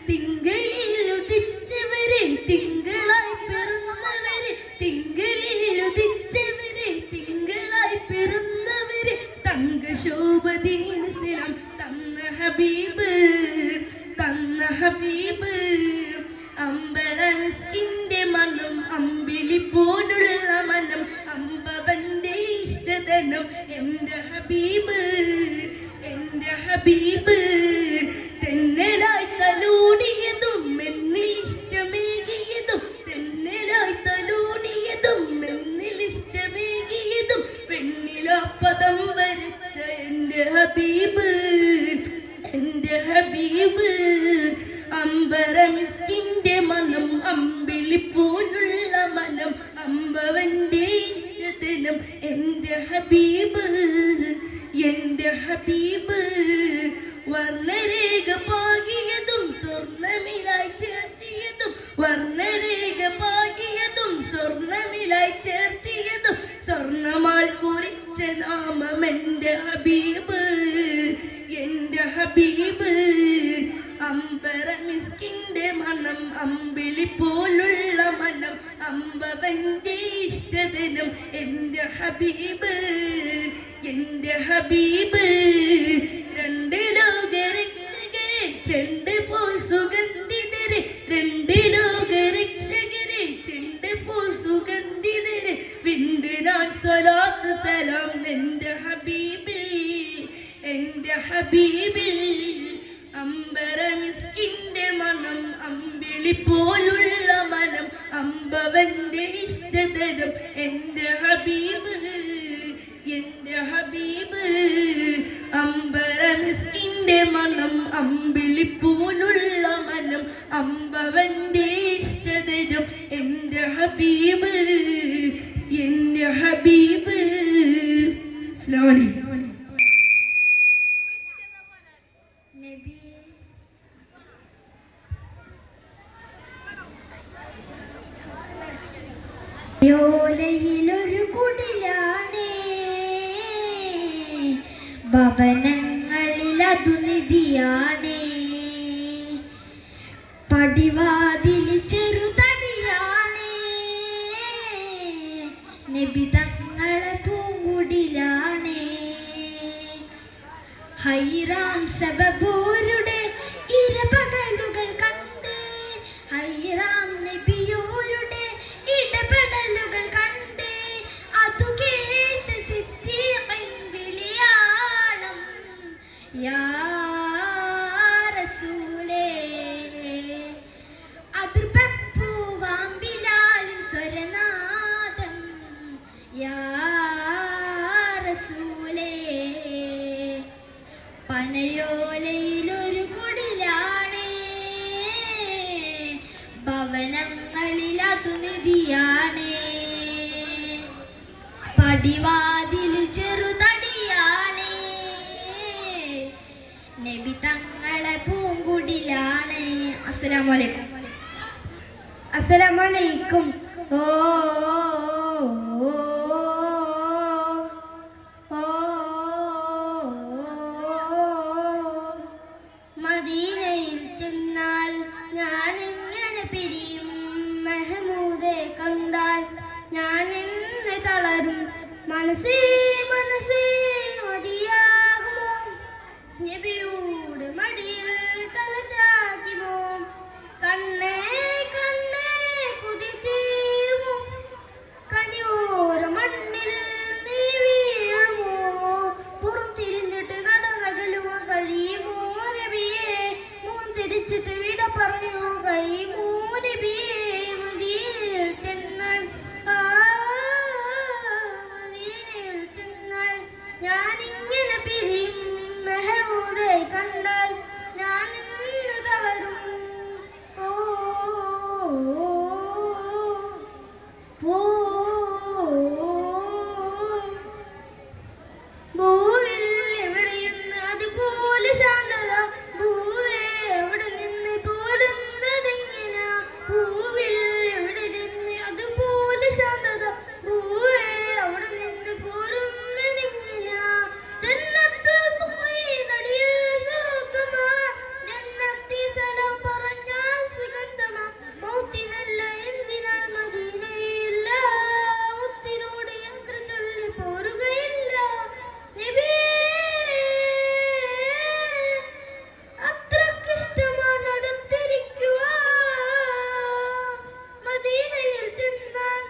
തിങ്കളിൽ ഉദിച്ചവരെ തിങ്കളായി പിറന്നവരെ, തിങ്കളിൽ ഉദിച്ചവരെ തിങ്കളായി പിറന്നവരെ, തങ്കശോഭദീനസലാം തന്ന ഹബീബ് തന്ന ഹബീബ്. അമ്പരമിസ്കിന്റെ മനം അമ്പിളി പോലുള്ള മനം, അമ്പവന്റെ ഇഷ്ടതനം എൻ്റെ ഹബീബ് എൻ്റെ ഹബീബ്. തെന്നലായി തലോടിയതും എന്നിൽ ഇഷ്ടമേകിയതും, തെന്നലായി തലോടിയതും എന്നിൽ ഇഷ്ടമേകിയതും, വെണ്ണിലാ പദം വരച്ച എൻ്റെ ഹബീബ് എൻ്റെ ഹബീബ്. അമ്പരമിസ്കിന്റെ മനം അമ്പിളി പോലുള്ള മനം, അമ്പവന്റെ ഇഷ്ടതനം എൻ്റെ ഹബീബ് എൻ്റെ ഹബീബ്. വർണ്ണരേഖ പാകിയതും സ്വർണ്ണമിലായി ചേർത്തിയതും, വർണ്ണരേഖ പാകിയതും സ്വർണ്ണമിലായി ചേർത്തിയതും, സ്വർണ്ണമാൽ കുറിച്ച നാമം എൻ്റെ ഹബീബ് എൻ്റെ ഹബീബ്. അമ്പരമിസ്കിന്റെ മണം അമ്പിളി പോലുള്ള മനം, അമ്പവന്റെ ഇഷ്ടതനം എൻ്റെ ഹബീബ് എൻ്റെ ഹബീബ്. രണ്ട് ലോകരക്ഷകരെ ചെണ്ട് പോൽ സുഗന്ധിതരെ, രണ്ട് ലോകരക്ഷകരെ ചെണ്ട് പോൽ സുഗന്ധിതരെ, വിണ്ട് ഞാൻ സ്വലാത്ത് സലാം എൻ്റെ ഹബീബിൽ എൻ്റെ ഹബീബിൽ. അമ്പരമിസ്കിന്റെ മണം അമ്പിളി പോലുള്ള മനം, അമ്പവന്റെ ഇഷ്ടതരം എൻ്റെ ഹബീബ് എൻ്റെ ഹബീബ്. അമ്പരമിസ്കിന്റെ മണം അമ്പിളി പോലുള്ള മനം, അമ്പവന്റെ ഇഷ്ടതരം എൻ്റെ ഹബീബ് എൻ്റെ ഹബീബ്. അസ്സലാമു അലൈക്കും. യോലയിലൊരു കുടിലാണേ, ഭവനങ്ങളിൽ അതു നിധിയാണേ, പടിവാതിൽ ചെറുതടിയാണേ, നബി തങ്ങളെ പൂങ്കുടിലാണേ. ഹൈറാം സബബൂരുടെ ഇരപകലുകൾ കണ്ട്, ഹൈറാം നബിയോരുടെ ഇടപെടലുകൾ കണ്ട്, അതു കേട്ട് സിദ്ദീഖിൻ വിളിയാളം യാ റസൂലേ. അതിർപ്പൂവാം ബിലാലിൻ സ്വരനാദം യാ റസൂലേ. പനയോലയിലൊരു കുടിലാണേ, ഭവനങ്ങളിൽ അതു നിധിയാണേ, പടിവാതിൽ ചെറുതടിയാണേ, നബി തങ്ങളെ പൂങ്കുടിലാണേ. അസ്സലാമു അലൈക്കും. അസ്സലാമു അലൈക്കും. ഓ മനസ്സേ മനസ്സേ മതിയാകുമോ നബിയുടെ മടിയിൽ തലചായ്ക്കുമോ കണ്ണേ കണ്ണേ കുതിതീരുമോ കനിയോര മണ്ണിൽ നീ വീഴുമോ പുറം തിരിഞ്ഞിട്ട് നടന്നകലുവാൻ കഴിയുമോ നബിയെ മൂന്ന് തിരിച്ചിട്ട് വിട പറയുമോ കഴിയുമോ നബിയെ മദീനയിൽ ചെന്നാൽ മദീനയിൽ ചെന്നാൽ ഞാനിങ്ങനെ പിരിയും മെഹമൂദെ കണ്ടാൽ ഞാൻ ഇന്ന് തളരും ഓ ഓ ഭൂവിൽ എവിടെയെന്ന് അതുപോലെ ശാന്തത ഭൂവേ എവിടെ നിന്ന് പോരുന്നതെങ്ങന ഭൂവിൽ എവിടെ നിന്ന് അതുപോലെ ശാന്തത ഭൂവേ അവിടെ നിന്ന് പോരുന്നതെങ്ങന ജന്നത്ത് നടിയിൽ സ്വർഗ്ഗമാ ജന്നത്തി സലാം പറഞ്ഞാൽ സുഗന്ധമാ മൗത്തിനല്ല എന്തിനാൽ മദീനയില്ല മുത്തിനോട് യാത്ര ചൊല്ലി പോരുകയില്ല നബിയേ അത്രക്കിഷ്ടമാണ് അടുത്തിരിക്കുക മദീനയിൽ ചെന്നാൽ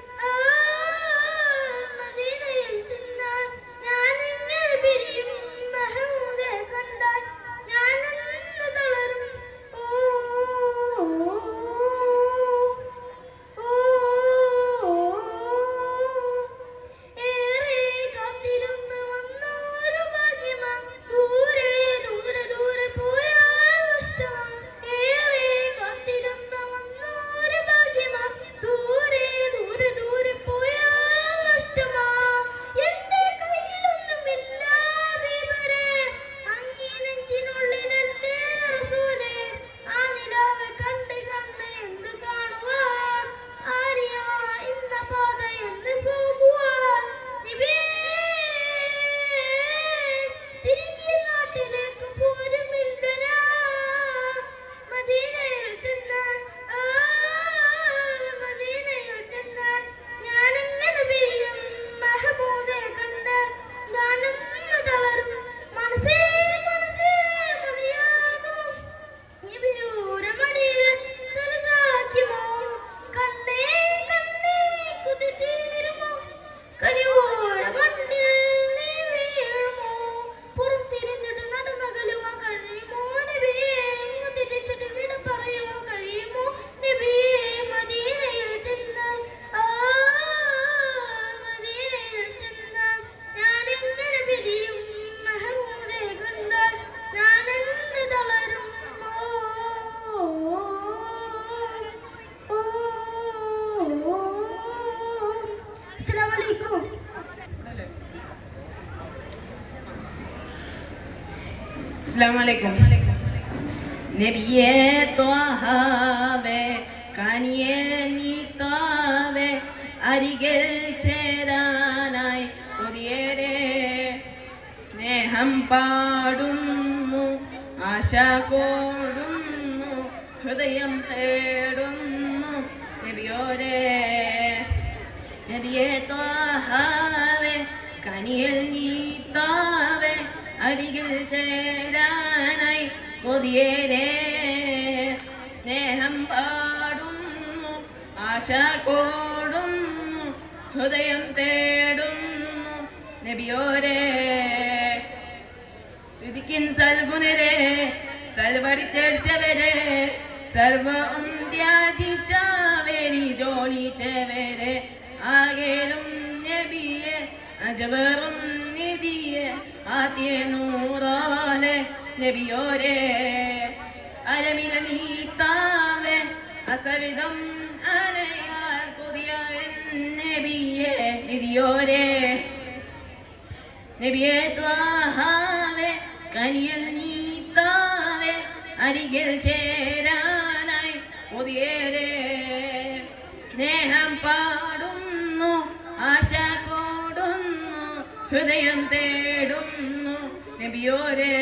മദീനയിൽ ചെന്നാൽ ഞാൻ എങ്ങനെ പിരിയും മെഹമൂദെ കണ്ടാൽ ഞാൻ എന്ന് തളരും ഓ ഏറെ കാത്തിരുന്ന് വന്നൊരു ഭാഗ്യമാ ദൂരെ ദൂരെ ദൂരെ പോയാൽ നഷ്ടമാ ഏറെ കാത്തിരുന്ന് വന്നൊരു ഭാഗ്യമാ ദൂരെ ദൂരെ ദൂരെ പോയാൽ നഷ്ടമാ എന്റെ കയ്യിലൊന്നുമില്ല ബീബരെ അങ്ങേ നെഞ്ചിനുള്ളിലല്ലേ റസൂലേ ആ നിലാവ് കണ്ട് കണ്ട് എന്ത് കാണുവാൻ ആര്യാ ഇന്ന പാത എന്ന് പോകുവാൻ നബിയേ തിരികെ നാട്ടിലേക്ക് പോരുമില്ല ഞാൻ മദീനയിൽ ചെന്നാൽ മദീനയിൽ ചെന്നാൽ ഞാനെങ്ങനെ പിരിയും മെഹമൂദെ കണ്ടാൽ ഞാനൊന്ന് തളരും മനസ്സേ മനസ്സേ മതിയാകുമോ നബിയുടെ മടിയിൽ തലചായ്ക്കുമോ കണ്ണേ കണ്ണേ കുതിതീരുമോ കനിയോര മണ്ണിൽ നീ വീഴുമോ പുറം തിരിഞ്ഞിട്ട് നടന്നകലുവാൻ കഴിയുമോ നബിയേ തിരിച്ചിട്ട് വിട പറയുമോ കഴിയുമോ നബിയേ മദീനയിൽ ചെന്നാൽ മദീനയിൽ ചെന്നാൽ ഞാൻ എങ്ങനെ പിരിയും മെഹമൂദെ കണ്ടാൽ ഞാൻ എന്ന് തളരും ഓ അസ്സലാമു അലൈക്കും അസ്സലാമലൈക്കും നബിയേ ത്വഹാവേ കനിയേ നീതാവേ അരികിൽ ചേരാനായി കൊതിയേറെ സ്നേഹം പാടുന്നു ആശ കോടുന്നു ഹൃദയം തേടുന്നു നബിയോരേ നബിയേ ത്വഹാവേ കനിയൽ നീതാവേ അരികിൽ ചേരാനായി കൊതിയേറെ സ്നേഹം പാടുന്നു ആശ കോടുന്നു ഹൃദയം തേടുന്നു നബിയോരേ സിദിക്കിൻ സൽഗുണരെ സൽവടിച്ചവരെ സർവം ത്യാജിച്ചവരി ജോലിച്ചവരെ ആകേലും നബിയെ അജവറും നിധിയെ ആദ്യ നൂറാലെ നബിയോരേ അലമിന നീത്താവേ അസരിതം അനയാൽ കൊതിയാൻ നബിയെ നിധിയോരേ നബിയെ ത്വഹാവേ കനിയൽ നീത്താവേ അരികിൽ ചേരാനായി കൊതിയേറെ സ്നേഹം പാടുന്നു ആശ കോടുന്നു ഹൃദയം തേടുന്നു നബിയോരേ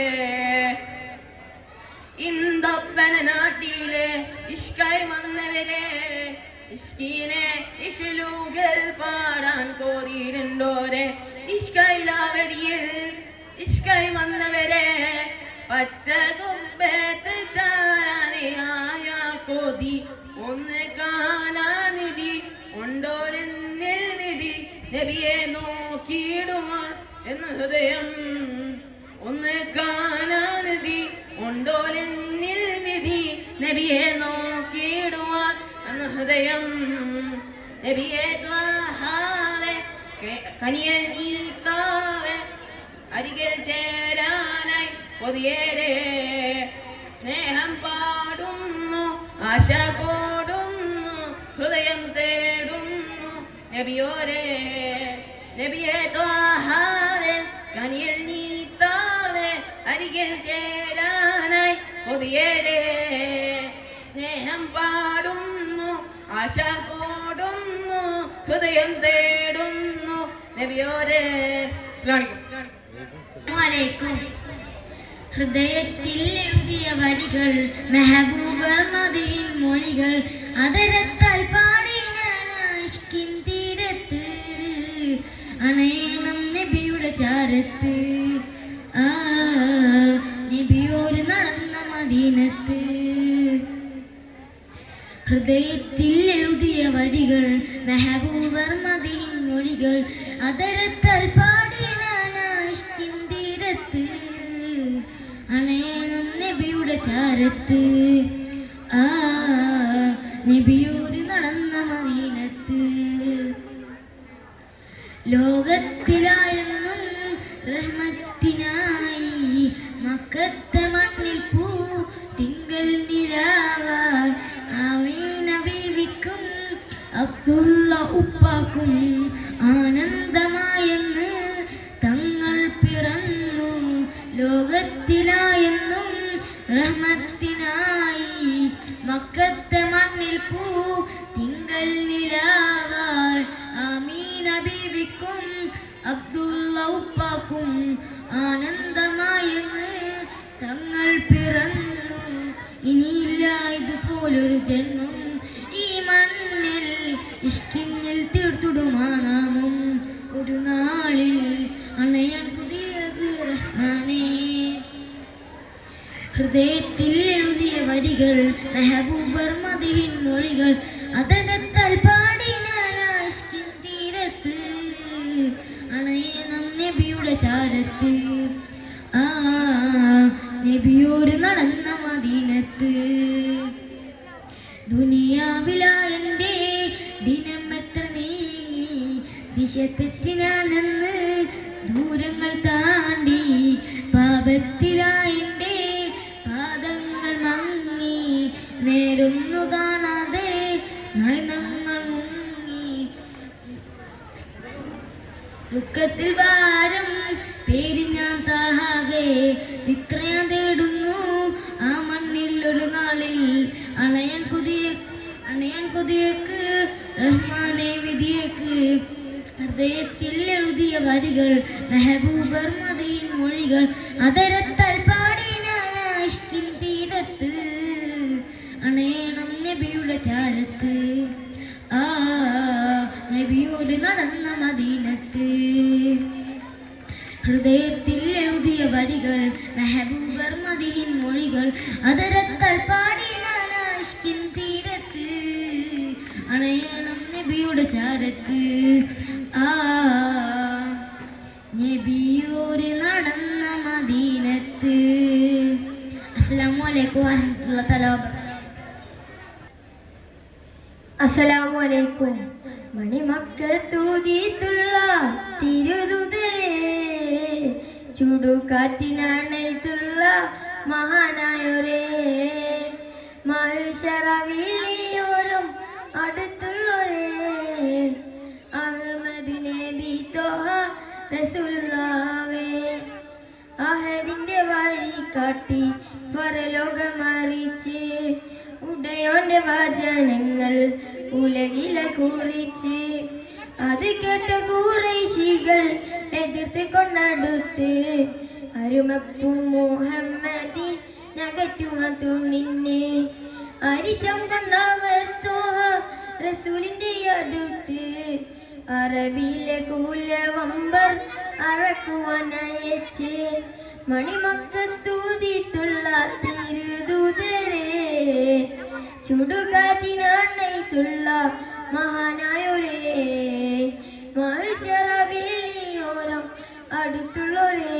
ഇന്തൊപ്പന നാട്ടിലെ ഇഷ്കായി വന്നവരെ ഇഷ്കീനെ ഇശലൂകൾ പാടാൻ കോരിരുണ്ടോരെ ഇഷ്കൈലാവരിയിൽ ഇഷ്കൈ വന്നവരെ പച്ച കുമ്പേത്ത് ചാരാനെയായ കൊതി ഒന്ന് കാണാനിധി ഉണ്ടോരെന്നിൽ വിധി നബിയെ നോക്കിയിടുവാൻ എന്ന ഹൃദയം ഒന്ന് കാണാനിധി ഉണ്ടോരെന്നിൽ വിധി നബിയെ നോക്കിയിടുവാൻ എന്ന ഹൃദയം നബിയെ ത്വാഹാവേ കനിയൽ ഈത്താവേ അരികിൽ ചേരാനായി കൊതിയേറെ സ്നേഹം പാടുന്നു ആശ കോടുന്നു ഹൃദയം തേടുന്നു നബിയോരെ നബിയെ ത്വാഹാവേ കനിയൽ നീത്താവേ അരികിൽ ചേരാനായി കൊതിയേറെ സ്നേഹം പാടുന്നു ആശ കോടുന്നു ഹൃദയം തേടുന്നു നബിയോരെ. അസ്സലാമലൈക്കും. ഹൃദയത്തിൽ എഴുതിയ വരികൾ മെഹബൂബർ മദീൻ മൊഴികൾ അതരത്താൽ പാടി ഞാൻ ഇഷ്കിൻ തീരത്ത് അണയണം നബിയുടെ ചാരത്ത് ആ നബിയോര് നടന്ന മദീനത്ത്. ഹൃദയത്തിൽ എഴുതിയ വരികൾ മെഹബൂബർ മദീൻ മൊഴികൾ അതരത്താൽ പാടി ഞാൻ ഇഷ്കിൻ തീരത്ത് അണയണം നബിയുടെ ചാരത്ത് ആ നബിയോര് നടന്ന മദീനത്ത്. ലോകത്തിലായെന്നും റഹ്മത്തിനായി മക്കത്തെ മണ്ണിൽ പൂ തിങ്കൾ നിലാവായി ആമീന ബീവിക്കും അബ്ദുള്ള ഉപ്പാക്കും ആനന്ദമായെന്ന് തങ്ങൾ പിറന്നു. ലോകത്തിലായെന്നും റഹ്മത്തിനായി മക്കത്തെ മണ്ണിൽ പൂ തിങ്കൾ നിലാവായി ആമീന ബീവിക്കും അബ്ദുള്ള ഉപ്പാക്കും ആനന്ദമായെന്ന് തങ്ങൾ പിറന്നു. ഇനിയില്ല ഇതുപോലൊരു ജന്മം ഈ മണ്ണിൽ ഇഷ്കിന്നിൽ തീർത്തിടുമാ നാമം ഒരു നാളിൽ അണയാൻ പുതിയത് റഹ്മാനേ. ഹൃദയത്തിൽ എഴുതിയ വരികൾ മെഹബൂബർ മദീൻ മൊഴികൾ അതരത്താൽ പാടി ഞാൻ ഇഷ്കിൻ തീരത്ത് അണയണം നബിയുടെ ചാരത്ത് ആ നബിയോര് നടന്ന മദീനത്ത്. ദുനിയാവിലായെൻ്റെ ദിനം എത്ര നീങ്ങി ദിശ തെറ്റിനാണെന്ന് ദൂരങ്ങൾ താണ്ടി പാപത്തിലായെൻ്റെ പാദങ്ങൾ മങ്ങി നേരൊന്നു കാണാതെ നയനങ്ങൾ മുങ്ങി. ദുഃഖത്തിൽ ഭാരം പേര് ഞാൻ താഹാവേ ഇത്രയും തേടുന്നു ആ മണ്ണിൽ ഒരു നാളിൽ അണയാൻ കൊതിയേക്ക് റഹ്മാനെ വിധിയേക്ക്. ഹൃദയത്തിൽ എഴുതിയ വരികൾ മെഹബൂബർ മദീൻ മൊഴികൾ അതരത്താൽ പാടി ഞാൻ ഇഷ്കിൻ തീരത്ത് അണയണം നബിയുടെ ചാരത്ത് ആ നബിയോര് നടന്ന മദീനത്ത്. ഹൃദയത്തിൽ എഴുതിയ വരികൾ മെഹബൂബർ മദീൻ മൊഴികൾ അതരത്താൽ പാടി ഞാൻ ഇഷ്കിൻ തീരത്ത് അണയണം നബിയുടെ ചാരത്ത് ആ നബിയോര് നടന്ന മദീനത്ത്. അസ്സലാമു അലൈക്കും വറഹ്മത്തുള്ളാഹി തആല വബറകാതുഹു. അസ്സലാമു അലൈക്കും. മണിമക്കത്തൂതിയിട്ടുള്ള തിരുതുതരേ ചുടുകാറ്റിനണയിട്ടുള്ള മഹാനായൊരേ മഹ്ശറവിളിയോരം അടുത്തുള്ളൊരേ അഹ്മദ് നബി ത്വഹ റസൂലുള്ളാഹേ അഹദിന്റെ വഴി കാട്ടി പരലോകമറിച്ച് ഉടയോന്റെ വചനങ്ങൾ ഉലകിലെ കുറിച്ച് അത് കേട്ട ഖുറൈശികൾ എതിർത്ത് കൊണ്ടടുത്ത് അരുമപ്പൂ മുഹമ്മദി നകറ്റുവാൻ തുണിന്നെ അരിശം കൊണ്ടവർ ത്വഹ റസൂലിന്റെ അടുത്ത് അറബിയിലെ കൂലവമ്പർ അറക്കുവാനയച്ച് മണിമക്കത്തൂതിത്തുള്ള തിരുദൂതരെ ചുടുകാറ്റിനാണയ്ത്തുള്ള മഹാനായൊരേ മഹിഷറവിളിയോരം അടുത്തുള്ളൊരേ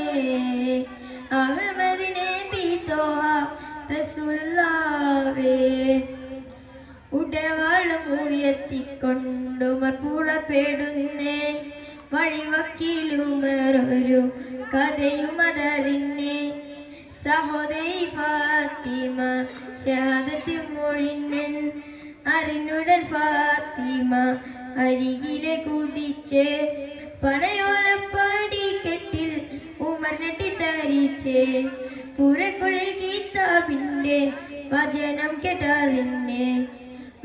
അഹമ്മദിനെ ബിത്തോഹ റസൂലുള്ളാഹേ ഉടവാളും ഉയർത്തിക്കൊണ്ടുമർ പുറപ്പെടുന്നേ വഴിവക്കിലുമറൊരു കഥയുമതറിഞ്ഞേ സഹോദരി ഫാത്തിമ ഷഹാദത്ത് മൊഴിഞ്ഞൻ അറിഞ്ഞുടൻ ഫാത്തിമ അരികിലെ കുതിച്ച് പനയോലപ്പാടി കെട്ടിൽ ഉമർ നെട്ടിത്തരിച്ച് പുരക്കുഴൽ കിതാബിന്റെ വചനം കേട്ടറിഞ്ഞേ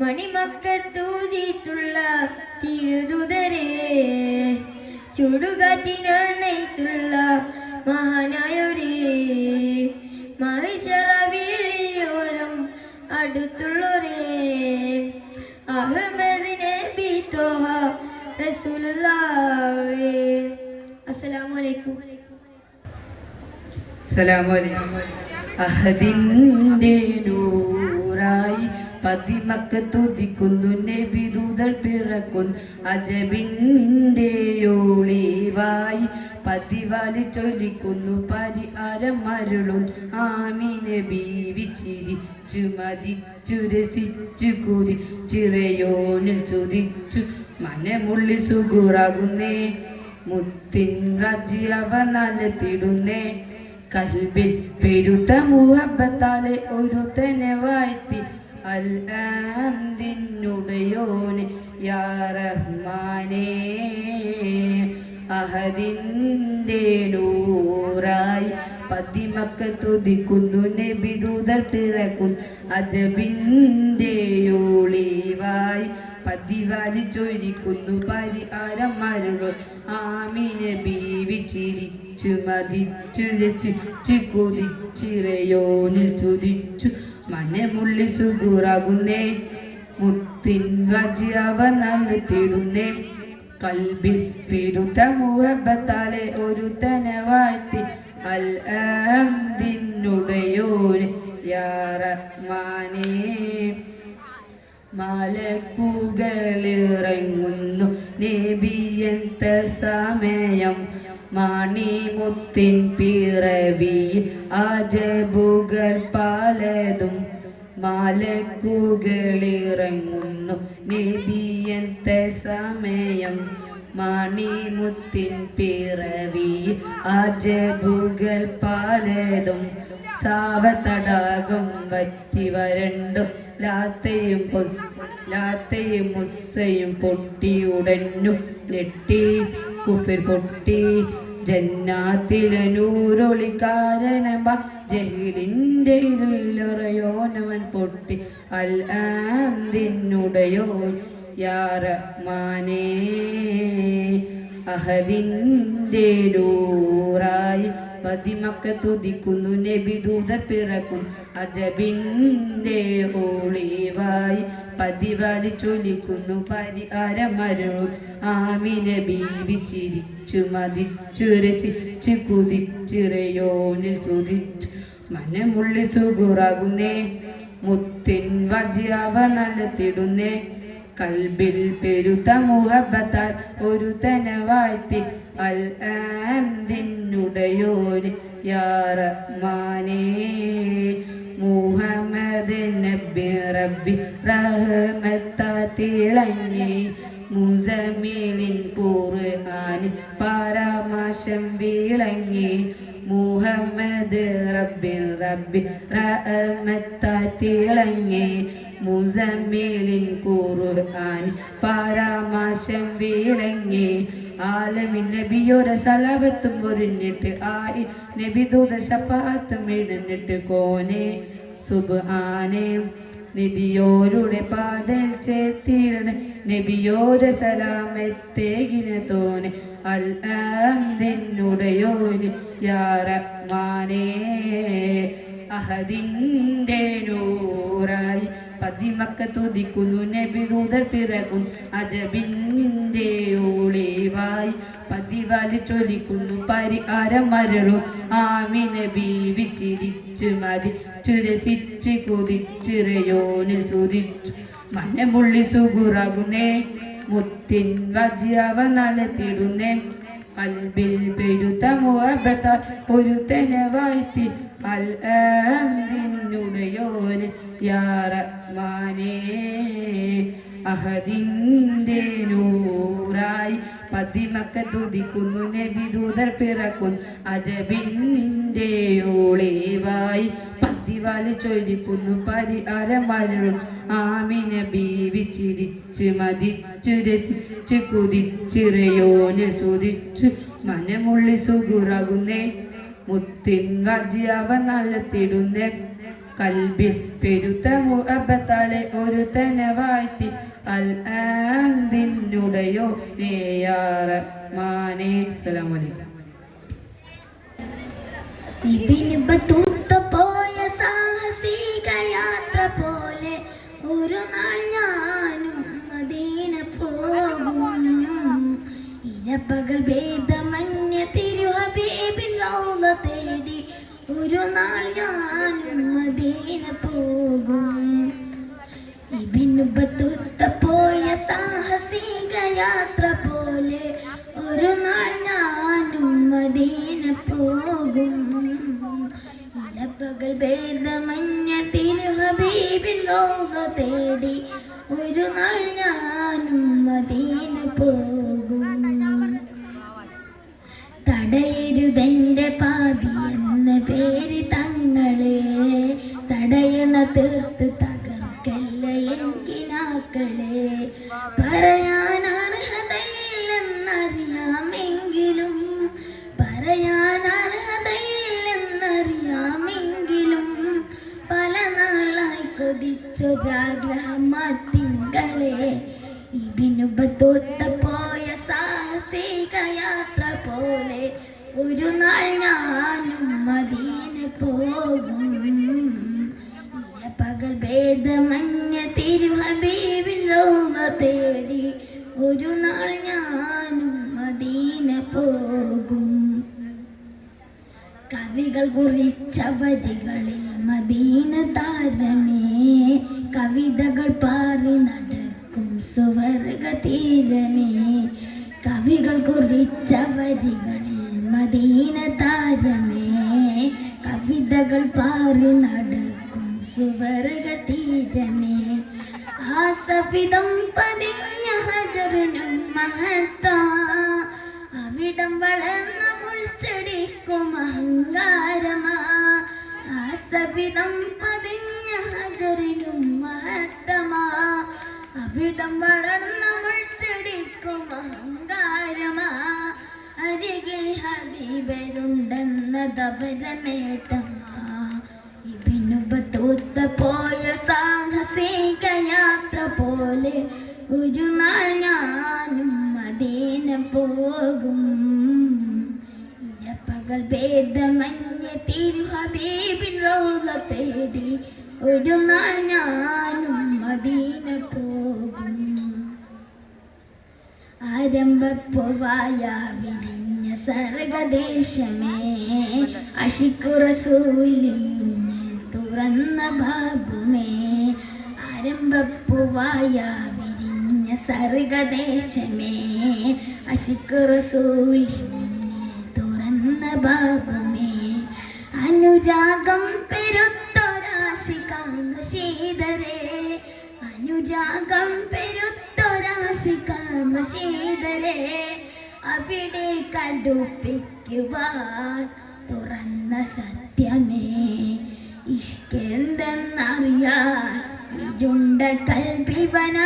മണിമക്കത്തൂതിത്തുള്ള തിരുദൂതരെ ചുടുകാറ്റിനാണയ്ത്തുള്ള മഹാനായൊരേ മഹിഷറവിളിയോരം അടുത്തുള്ളൊരേ അഹമ്മദിനെ ബിത്തോഹ റസൂലുള്ളാഹേ. അസ്സലാമു അലൈക്കും. അഹദിന്റെ നൂറായി പതിമക്ക് തുതിക്കുന്നു നബിദൂതർ പിറക്കുന്നു അജബിന്റെ ഒളിവായി പതിവാലി ചൊല്ലിക്കുന്നു പരിഹാരം മരുളും ആമിനെ ബീവി ചിരിച്ചു മതിച്ചു രസിച്ചു കുതിച്ചിറയോനിൽ ചൊതിച്ചു മനമുള്ളി സുഗുറാകുന്നേ മുത്തിൻ രാജി അവ നലത്തിടുന്നേ കൽബിൽ പെരുത്ത മുഹബത്താലെ ഒരു തന്നെ വാഴ്ത്തി അൽ അംദിനുടയോനെ യാ റഹ്മാനേ അഹദിന്റെ നൂറായി പതിമക്ക് തുതിക്കുന്നു നബിദൂതർ പിറക്കുന്നു അജബിന്റെ ഒളിവായി പതിവാലി ചൊരിക്കുന്നു പരിഹാരം മരുളും ആമിനെ ബീവി ചിരിച്ചു മതിച്ചു രസിച്ചു കൊതിച്ചിറയോനിൽ ചൊതിച്ചു മനമുള്ളി സുഗുറാകുന്നേ മുത്തിൻ വജി അവ നല്ലിടുന്നേ കൽബിൽ പെരുത്ത മുഹബത്താലെ ഒരു തന്നെ വാഴ്ത്തി അൽ അംദിനുടയോനെ യാ റഹ്മാനേ മലക്കുകളിറങ്ങുന്നു നബിയന്ത സമയം മണിമുത്തിൻ പിറവിയിൽ അജബുകൾ പലതും മലക്കുകളിറങ്ങുന്നു നബിയന്ത സമയം മണിമുത്തിൻ പിറവിയിൽ അജബുകൾ പലതും സാവതടാകം വറ്റി വരണ്ടു ലാത്തയും മുസ്സയും പൊട്ടിയുടഞ്ഞു നെട്ടി കുഫിർ പൊട്ടി ജന്നാത്തിലെ നൂറൊളി കാരണമ ജഹീലിന്റെ ഇരുളൊറയോനവൻ പൊട്ടി അൽ ആന്തിനുടയോ യാ റഹ്മാനേ അഹദിന്റെ നൂറായി പതിമക്ക് തുതിക്കുന്നു നബിദൂതർ പിറക്കുന്നു അജബിന്റെ ഒളിവായി പതിവാലി ചൊല്ലിക്കുന്നു പരിഹാരം മരുളും ആമിനെ ബീവി ചിരിച്ചു മതിച്ചു രസിച്ചു കുതിച്ചിറയോനിൽ ചൊതിച്ചു മനമുള്ളി സുഗുറാകുന്നേ മുത്തിൻ വജി അവ നല്ലത്തിടുന്നേ കൽബിൽ പെരുത്ത മുഹബത്താൽ ഒരു തന്നെ വാഴ്ത്തി അൽ അംദിനുടയോനെ യാ റഹ്മാനേ മുഹമ്മദ് നബി റബ്ബി റഹ്മത്തിളങ്ങി മുസമ്മിലിൻ ഖുർആനിൽ പരാമർശം വിളങ്ങി മുഹമ്മദ് റബ്ബി റഹ്മത്തിളങ്ങി മുസമ്മിലിൻ ഖുർആനിൽ പരാമർശം വിളങ്ങി ആലമിൻ നബിയോരെ സലാവത്തും പൊരിഞ്ഞിട്ട് ആയി നബിദൂതർ ശഫാഅത്തും ഇടന്നിട്ട് കോനെ സുബ്ഹാനേ നിധിയോരുടെ പാതയിൽ ചേർത്തിടണ നബിയോരെ സലാമത്തേകിന തോനെ അൽ അംദിനുടയോനെ യാ റഹ്മാനേ അഹദിന്റെ നൂറായി പതിമക്കത്തുദിക്കുന്നു നബിദൂതർ പിറകും അജബിൻ്റെ ഒളിവായി പതിവാലി ചൊലിക്കുന്നു പരിഹാരം മരളും ആമിന ബീവി ചിരിച്ചു മതിച്ചു രസിച്ച് കൊതിച്ചിറയോനിൽ ചോദിച്ചു മനമുള്ളി സുഗുറാകുന്നേ മുത്തിൻ വജ്യാവ നലത്തിടുന്നേ കൽബിൽ പെരുത്ത മുഹബത്താൽ ഒരു തെനവാഴ്ത്തി അൽഹംദിനുടയോന് യാ റഹ്മാനേ അഹദിൻ്റെ നൂറായി പതിമക്കത്തുദിക്കുന്നു നബിദൂതർ പിറക്കുന്നു അജബിൻ്റെ ഒളിവായി പതിവാലി ചൊല്ലിക്കുന്നു പരിഹാരം മരളും ആമിന ബീവി ചിരിച്ച് മതിച്ചു രസിച്ച് കുതിച്ചിറയോനിൽ ചോദിച്ചു മനമുള്ളി സുഗുറാകുന്നേ മുത്തിൻ വജ്യാവ നല്ലത്തിടുന്നേ കൽബിൽ പെരുത്ത മുഹബത്താലെ ഒരു തനവാഴ്ത്തി അൽഹംദിനുടയോ യാ റഹ്മാനേ. അസ്സലാമു അലൈക്കും. ഇബ്നു ബത്തൂത്ത പോയ സാഹസിക യാത്ര പോലെ ഒരു നാൾ ഞാനും മദീന പോകും. ഇരപ്പകൽ ഭേദമന്യ തിരുഹബീബിൻ റൗള തേടി ഒരു നാൾ ഞാനും മദീന പോകും. ഇബ്നു ബത്തൂത്ത പോയ സാഹസിക യാത്ര പോലെ ഒരു നാൾ ഞാനും മദീന പോകും. ഇലപ്പകൽ ഭേദമന്യ തിരുഹബീബിൻ റൗള തേടി ഒരു നാൾ ഞാനും മദീന പോകും. തടയരുതെന്റെ പാപി എന്ന പേര് തങ്ങളെ തടയണ തീർത്ത് തകർക്കല്ല എങ്കിനാക്കളെ. പറയാൻ അർഹതയില്ലെന്നറിയാമെങ്കിലും പല നാളായി കൊതിച്ചൊരാഗ്രഹം തിങ്കളെ. ഇബ്നു ബത്തൂത്ത പോയ സാഹസിക യാത്ര പോലെ ഒരു നാൾ ഞാനും മദീന പോകും. ഇരപകൽ ഭേദമന്യ തിരുഹബീബിൻ റൗള തേടി ഒരു നാൾ ഞാനും മദീന പോകും. കവികൾ കുറിച്ച വരികളിൽ മദീന താരമേ കവിതകൾ പാറി നടക്കും സുവർഗ തീരമേ. കവികൾ കുറിച്ച വരികളിൽ മദീന താരമേ കവിതകൾ പാറി നടക്കും സുവർഗ തീരമേ. ആസഫിതം പതിഞ്ഞ ഹജറിനും മഹത്താ അവിടം വളർന്ന മുൾച്ചെടിക്കും അഹങ്കാരമാ. ആസഫിതം പതിഞ്ഞ ഹജറിനും മഹത്തമാ അവിടം വളർന്ന മുൾച്ചെടിക്കും അഹങ്കാരമാ. അരികിൽ ഹബീബരുണ്ടെന്നതവര നേട്ടമാ. ഇബ്നു ബത്തൂത്ത പോയ സാഹസിക യാത്ര പോലെ ഒരു നാൾ ഞാനും മദീന പോകും. ഇരപ്പകൽ ഭേദമന്യ തിരുഹബീബിൻ റൗള തേടി ഒരു നാൾ ഞാനും മദീന പോകും. ആരംഭപ്പൂവായ വിരിഞ്ഞ സർഗദേശമേ അശിഖു റസൂലിൻ മുന്നിൽ തുറന്ന ബാബുമേ. ആരംഭപ്പൂവായ വിരിഞ്ഞ സർഗദേശമേ അശിഖു റസൂലിൻ മുന്നിൽ തുറന്ന ബാബുമേ. അനുരാഗം പെരുത്തൊരാശികാംഗശീതരേ അനുരാഗം പെരുത്തൊരാശികാംഗശീതരേ അവിടെ കടുപ്പിക്കുവാൻ തുറന്ന സത്യമേ. ഇഷ്കെന്തെന്നറിയാൻ ഇരുണ്ട കൽപ്പിവന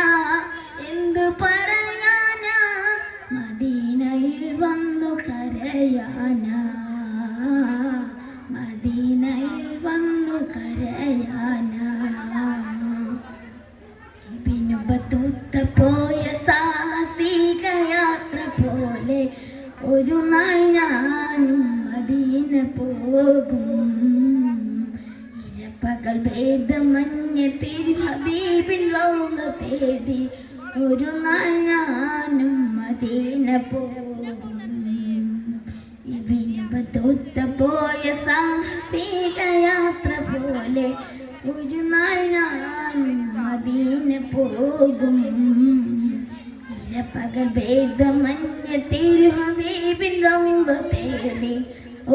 എന്തു പറയാനാ മദീനയിൽ വന്നു കരയാനാ മദീനയിൽ വന്നു കരയാനാ. ഇബ്നു ബത്തൂത്ത പോയ സാഹസിക യാത്ര പോലെ ഒരു നാൾ ഞാനും മദീന പോകും. പകൽ ഭേദമഞ്ഞ തിരു ഹബീബിൻ റൗള തേടി ഒരു നാൾ ഞാനും മദീന പോകും. ഇബിന് ബത്തൂത്ത പോയ സാഹസിക യാത്ര പോലെ ഒരു നാൾ ഞാനും മദീന പോകും. പകൽ ഭേദമഞ്ഞ തിരു ഹബീബിൻ റൗള തേടി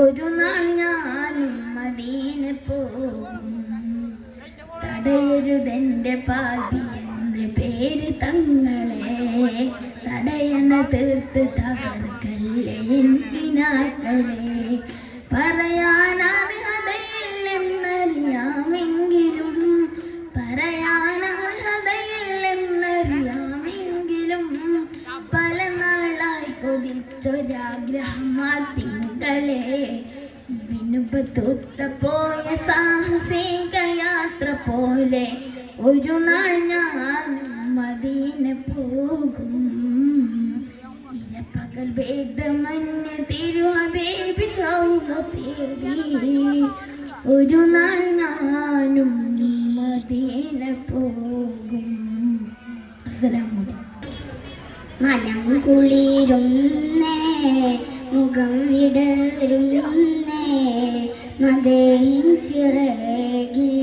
ഒരു നാൾ ഞാനും മദീന പോകും. തടയരുതെന്റെ പാതി എന്ന് പേര് തങ്ങളെ, തടയണ തീർത്ത് തകർക്കല്ലേ എന്തിനാക്കളെ. പറയാനർഹതയില്ലെന്നറിയാമെങ്കിലും പല നാളായി കൊതിച്ചൊരാഗ്രഹമാ തിങ്കളെ. ഇബിന് ബത്തൂത്ത പോയ സാഹസിക യാത്ര പോലെ ഒരു നാൾ ഞാനും മദീന പോകും. ഇരപ്പകൽ ഭേദമഞ്ഞ തിരു ഹബീബിൻ റൗള തേടി ഒരു നാൾ ഞാനും മദീന പോകും. അസ്സലാമു അലൈക്കും. മനം കുളിരുന്നേ മുഖം വിടരുന്നേ മദീൻ ചിറകിൽ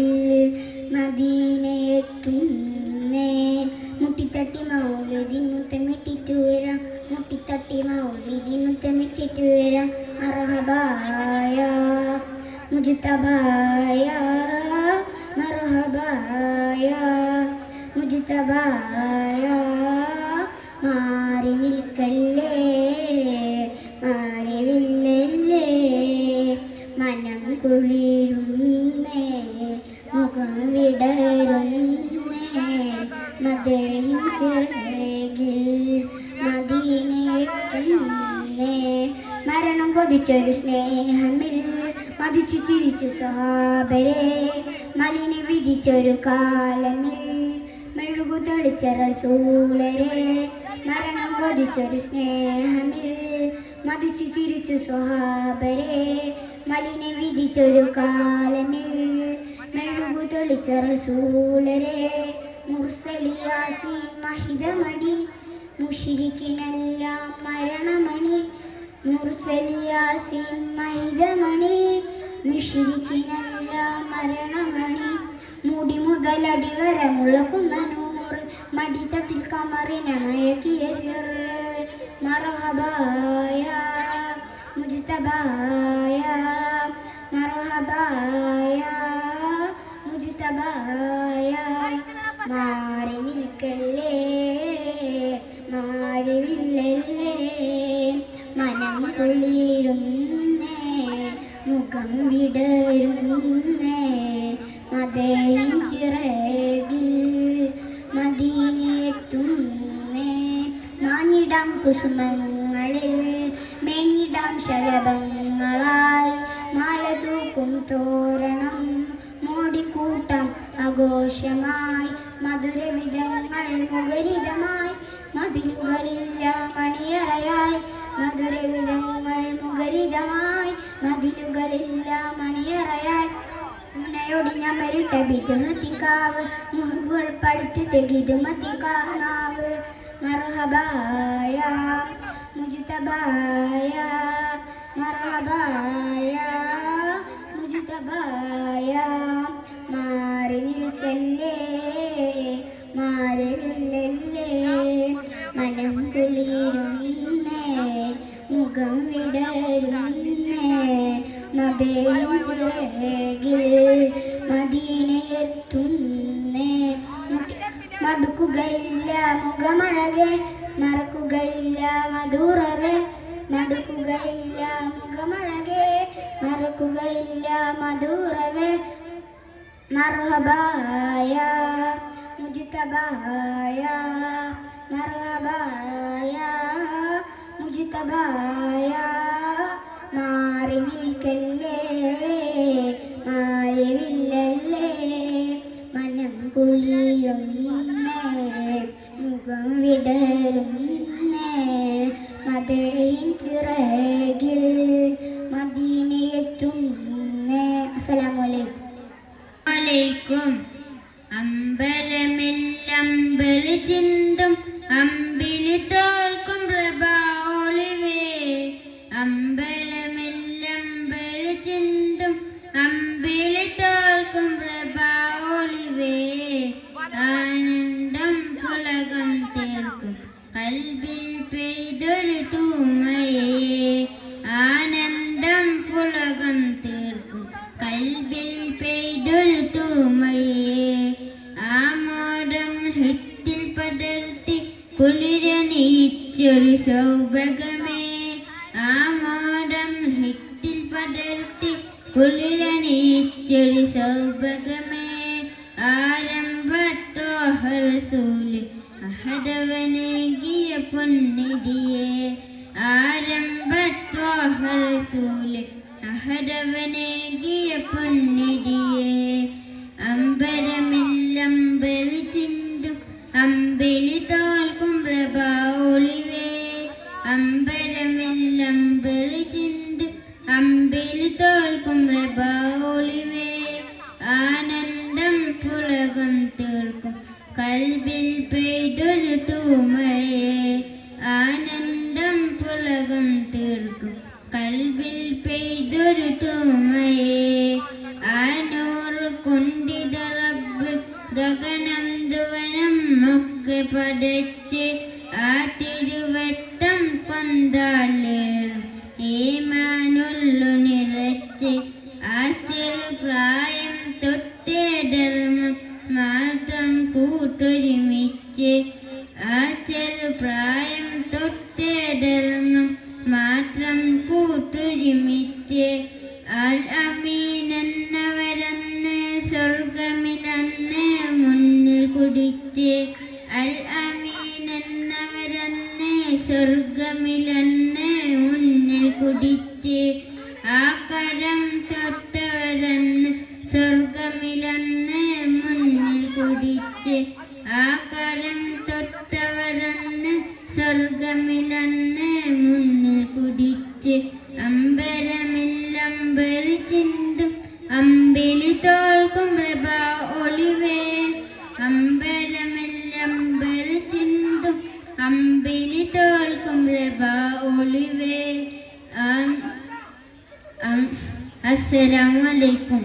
മദീനയെത്തുന്നേ. മുട്ടിത്തട്ടി മൗലിദിൻ മുത്തമിട്ടിട്ടു വരാം, മുട്ടിത്തട്ടി മൗലിദിൻ മുത്തമിട്ടിട്ടു വരാം. മർഹബായ മുജ്തബായ മർഹബായ മുജ്തബായ. മാറി നിൽക്കല്ലേ മാറിവില്ലല്ലേ മനം കുളിരുന്നേ മുഖം വിടരുന്നേ മദീൻ ചിറകിൽ മദീനയെത്തുന്നേ. മരണം കൊതിച്ചൊരു സ്നേഹമിൽ മതിച്ചു ചിരിച്ചു സ്വഹാബരെ, മലിനെ വിധിച്ചൊരു കാലമിൽ മെഴുകു തെളിച്ച റസൂലരെ. മരണം കൊതിച്ചൊരു സ്നേഹമിൽ മതിച്ചു ചിരിച്ചു സ്വഹാബരെ, മലിനെ വിധിച്ചൊരു കാലമിൽ മെഴുകു തെളിച്ച റസൂലരെ. മുർസലിയാസീൻ മഹിതമണി മുശ്രിക്കിനെല്ലാം മരണമണി. മുർസലിയാസീൻ മഹിതമണി മുശ്രിക്കിനെല്ലാം മരണമണി. മുടി മുതലടി വരെ മുളക്കുന്ന നൂറ്, മടിത്തട്ടിൽ കമറിനെ മയക്കിയ സിറ്. മർഹബായ മുജ്തബായ മർഹബായ മുജ്തബായ. മാറി നിൽക്കല്ലേ മാറിവില്ലല്ലേ മനം കുളിരുന്നേ മുഖം വിടരുന്നേ മദീൻ ചിറകിൽ മദീനയെത്തുന്നേ. മാഞ്ഞിടാം കുസുമങ്ങളിൽ മേഞ്ഞിടാം ശലഭങ്ങളായി, മാല തൂക്കും തോരണം മോടിക്കൂട്ടാം ആഘോഷമായി. മധുരവിധങ്ങൾ മുഖരിതമായി മതിലുകളില്ല മണിയറയായി. മധുരവിധങ്ങൾ മുഖരിതമായി മതിലുകളില്ല മണിയറയായി. മുനയൊടിഞ്ഞ മരിട്ട ബിദ്അത്തിക്കാവ് മുഹബുകൾ പടുത്തിട്ട് ഗിദ്മത്തിക്കാനാവ്. മർഹബായ മുജ്തബായ മർഹബായ മുജ്തബായ. മാറി നിൽക്കല്ലേ മാറിവില്ലല്ലേ മനം കുളിരുന്നേ മുഖം വിടരുന്നേ മദീൻ ചിറകിൽ മദീനയെത്തുന്നേ. മടുക്കുകയില്ല മുഖമഴകെ മറക്കുകയില്ല മധുറവേ. മടുക്കുകയില്ല മുഖമഴകെ മറക്കുകയില്ല മധുറവേ. മർഹബായ മുജ്തബായ മർഹബായ മുജ്തബായ. മാറി നിൽക്കല്ലേ മാറിവില്ലല്ലേ മനം കുളിരുന്നേ മുഖം വിടരുന്നേ മദീൻ ചിറകിൽ മദീനയെത്തുന്നേ. അസ്സലാമു അലൈക്കും. ചിന്തും അമ്പിളി തോൽക്കും പ്രഭാവൊളിവേ ആനന്ദം പുളകം തീർക്കും കൽബിൽ പെയ്തൊരു തൂമയേ ആനന്ദം പുളകം തീർക്കും കൽബിൽ പെയ്തൊരു തൂമയേ ആമോദം ഹിത്തിൽ പടർത്തി കുളിരണിയിച്ചൊരു സൗഭഗമേ ആമോദം ഹിത്തിൽ പടർത്തി കുളിരണിയിച്ചൊരു സൗഭഗമേ ആരംഭത്തോഹ റസൂല് അഹദവനേകിയ പൊന്നിധിയെ ആരംഭത്തോഹ റസൂല് അഹദവനേകിയ പൊന്നിധിയെ അമ്പരമില്ലമ്പരി ചിന്തും അമ്പിളി തോൽക്കും പ്രഭാവൊളിവേ അമ്പരമില്ലമ്പരി ചിന്തും അമ്പിളി തോൽക്കും പ്രഭാവൊളിവേ ആനന്ദം പുളകം തീർക്കും കൽബിൽ പെയ്തൊരു തൂമയേ ആനന്ദം പുളകം തീർക്കും കൽബിൽ പെയ്തൊരു തൂമയേ ആനൂറ് കുണ്ടിത റബ്ബ് ഗഗനം ദുവനം ഒക്കെ പടച്ച് ആ തിരുവത്തം കൊണ്ടാലേറും ഈമാനുള്ളു നിറച്ച് ആ ചെറുപ്രായം തൊട്ടേ ധർമ്മം മാത്രം കൂട്ടൊരുമിച്ച് ആ ചെറുപ്രായം തൊട്ടേ ധർമ്മം മാത്രം കൂട്ടൊരുമിച്ച് അൽ അമീനെന്നവരന്ന് സ്വർഗമിലന്ന് മുന്നിൽ കുടിച്ച് അൽ അമീനെന്നവരന്ന് സ്വർഗമിലന്ന് മുന്നിൽ കുടിച്ച് ആ കരം തൊട്ടവരന്ന് സ്വർഗമിലന്ന് മുന്നിൽ കുടിച്ച് ആ കരം തൊട്ടവരന്ന് സ്വർഗമിലന്ന് മുന്നിൽ കുടിച്ച് അമ്പരമില്ലമ്പരി ചിന്തും അമ്പിളി തോൽക്കും പ്രഭാ ഒളിവേ അമ്പരമില്ലമ്പരി ചിന്തും അമ്പിളി തോൽക്കും പ്രഭാ ഒളിവേ അസ്സലാമു അലൈക്കും.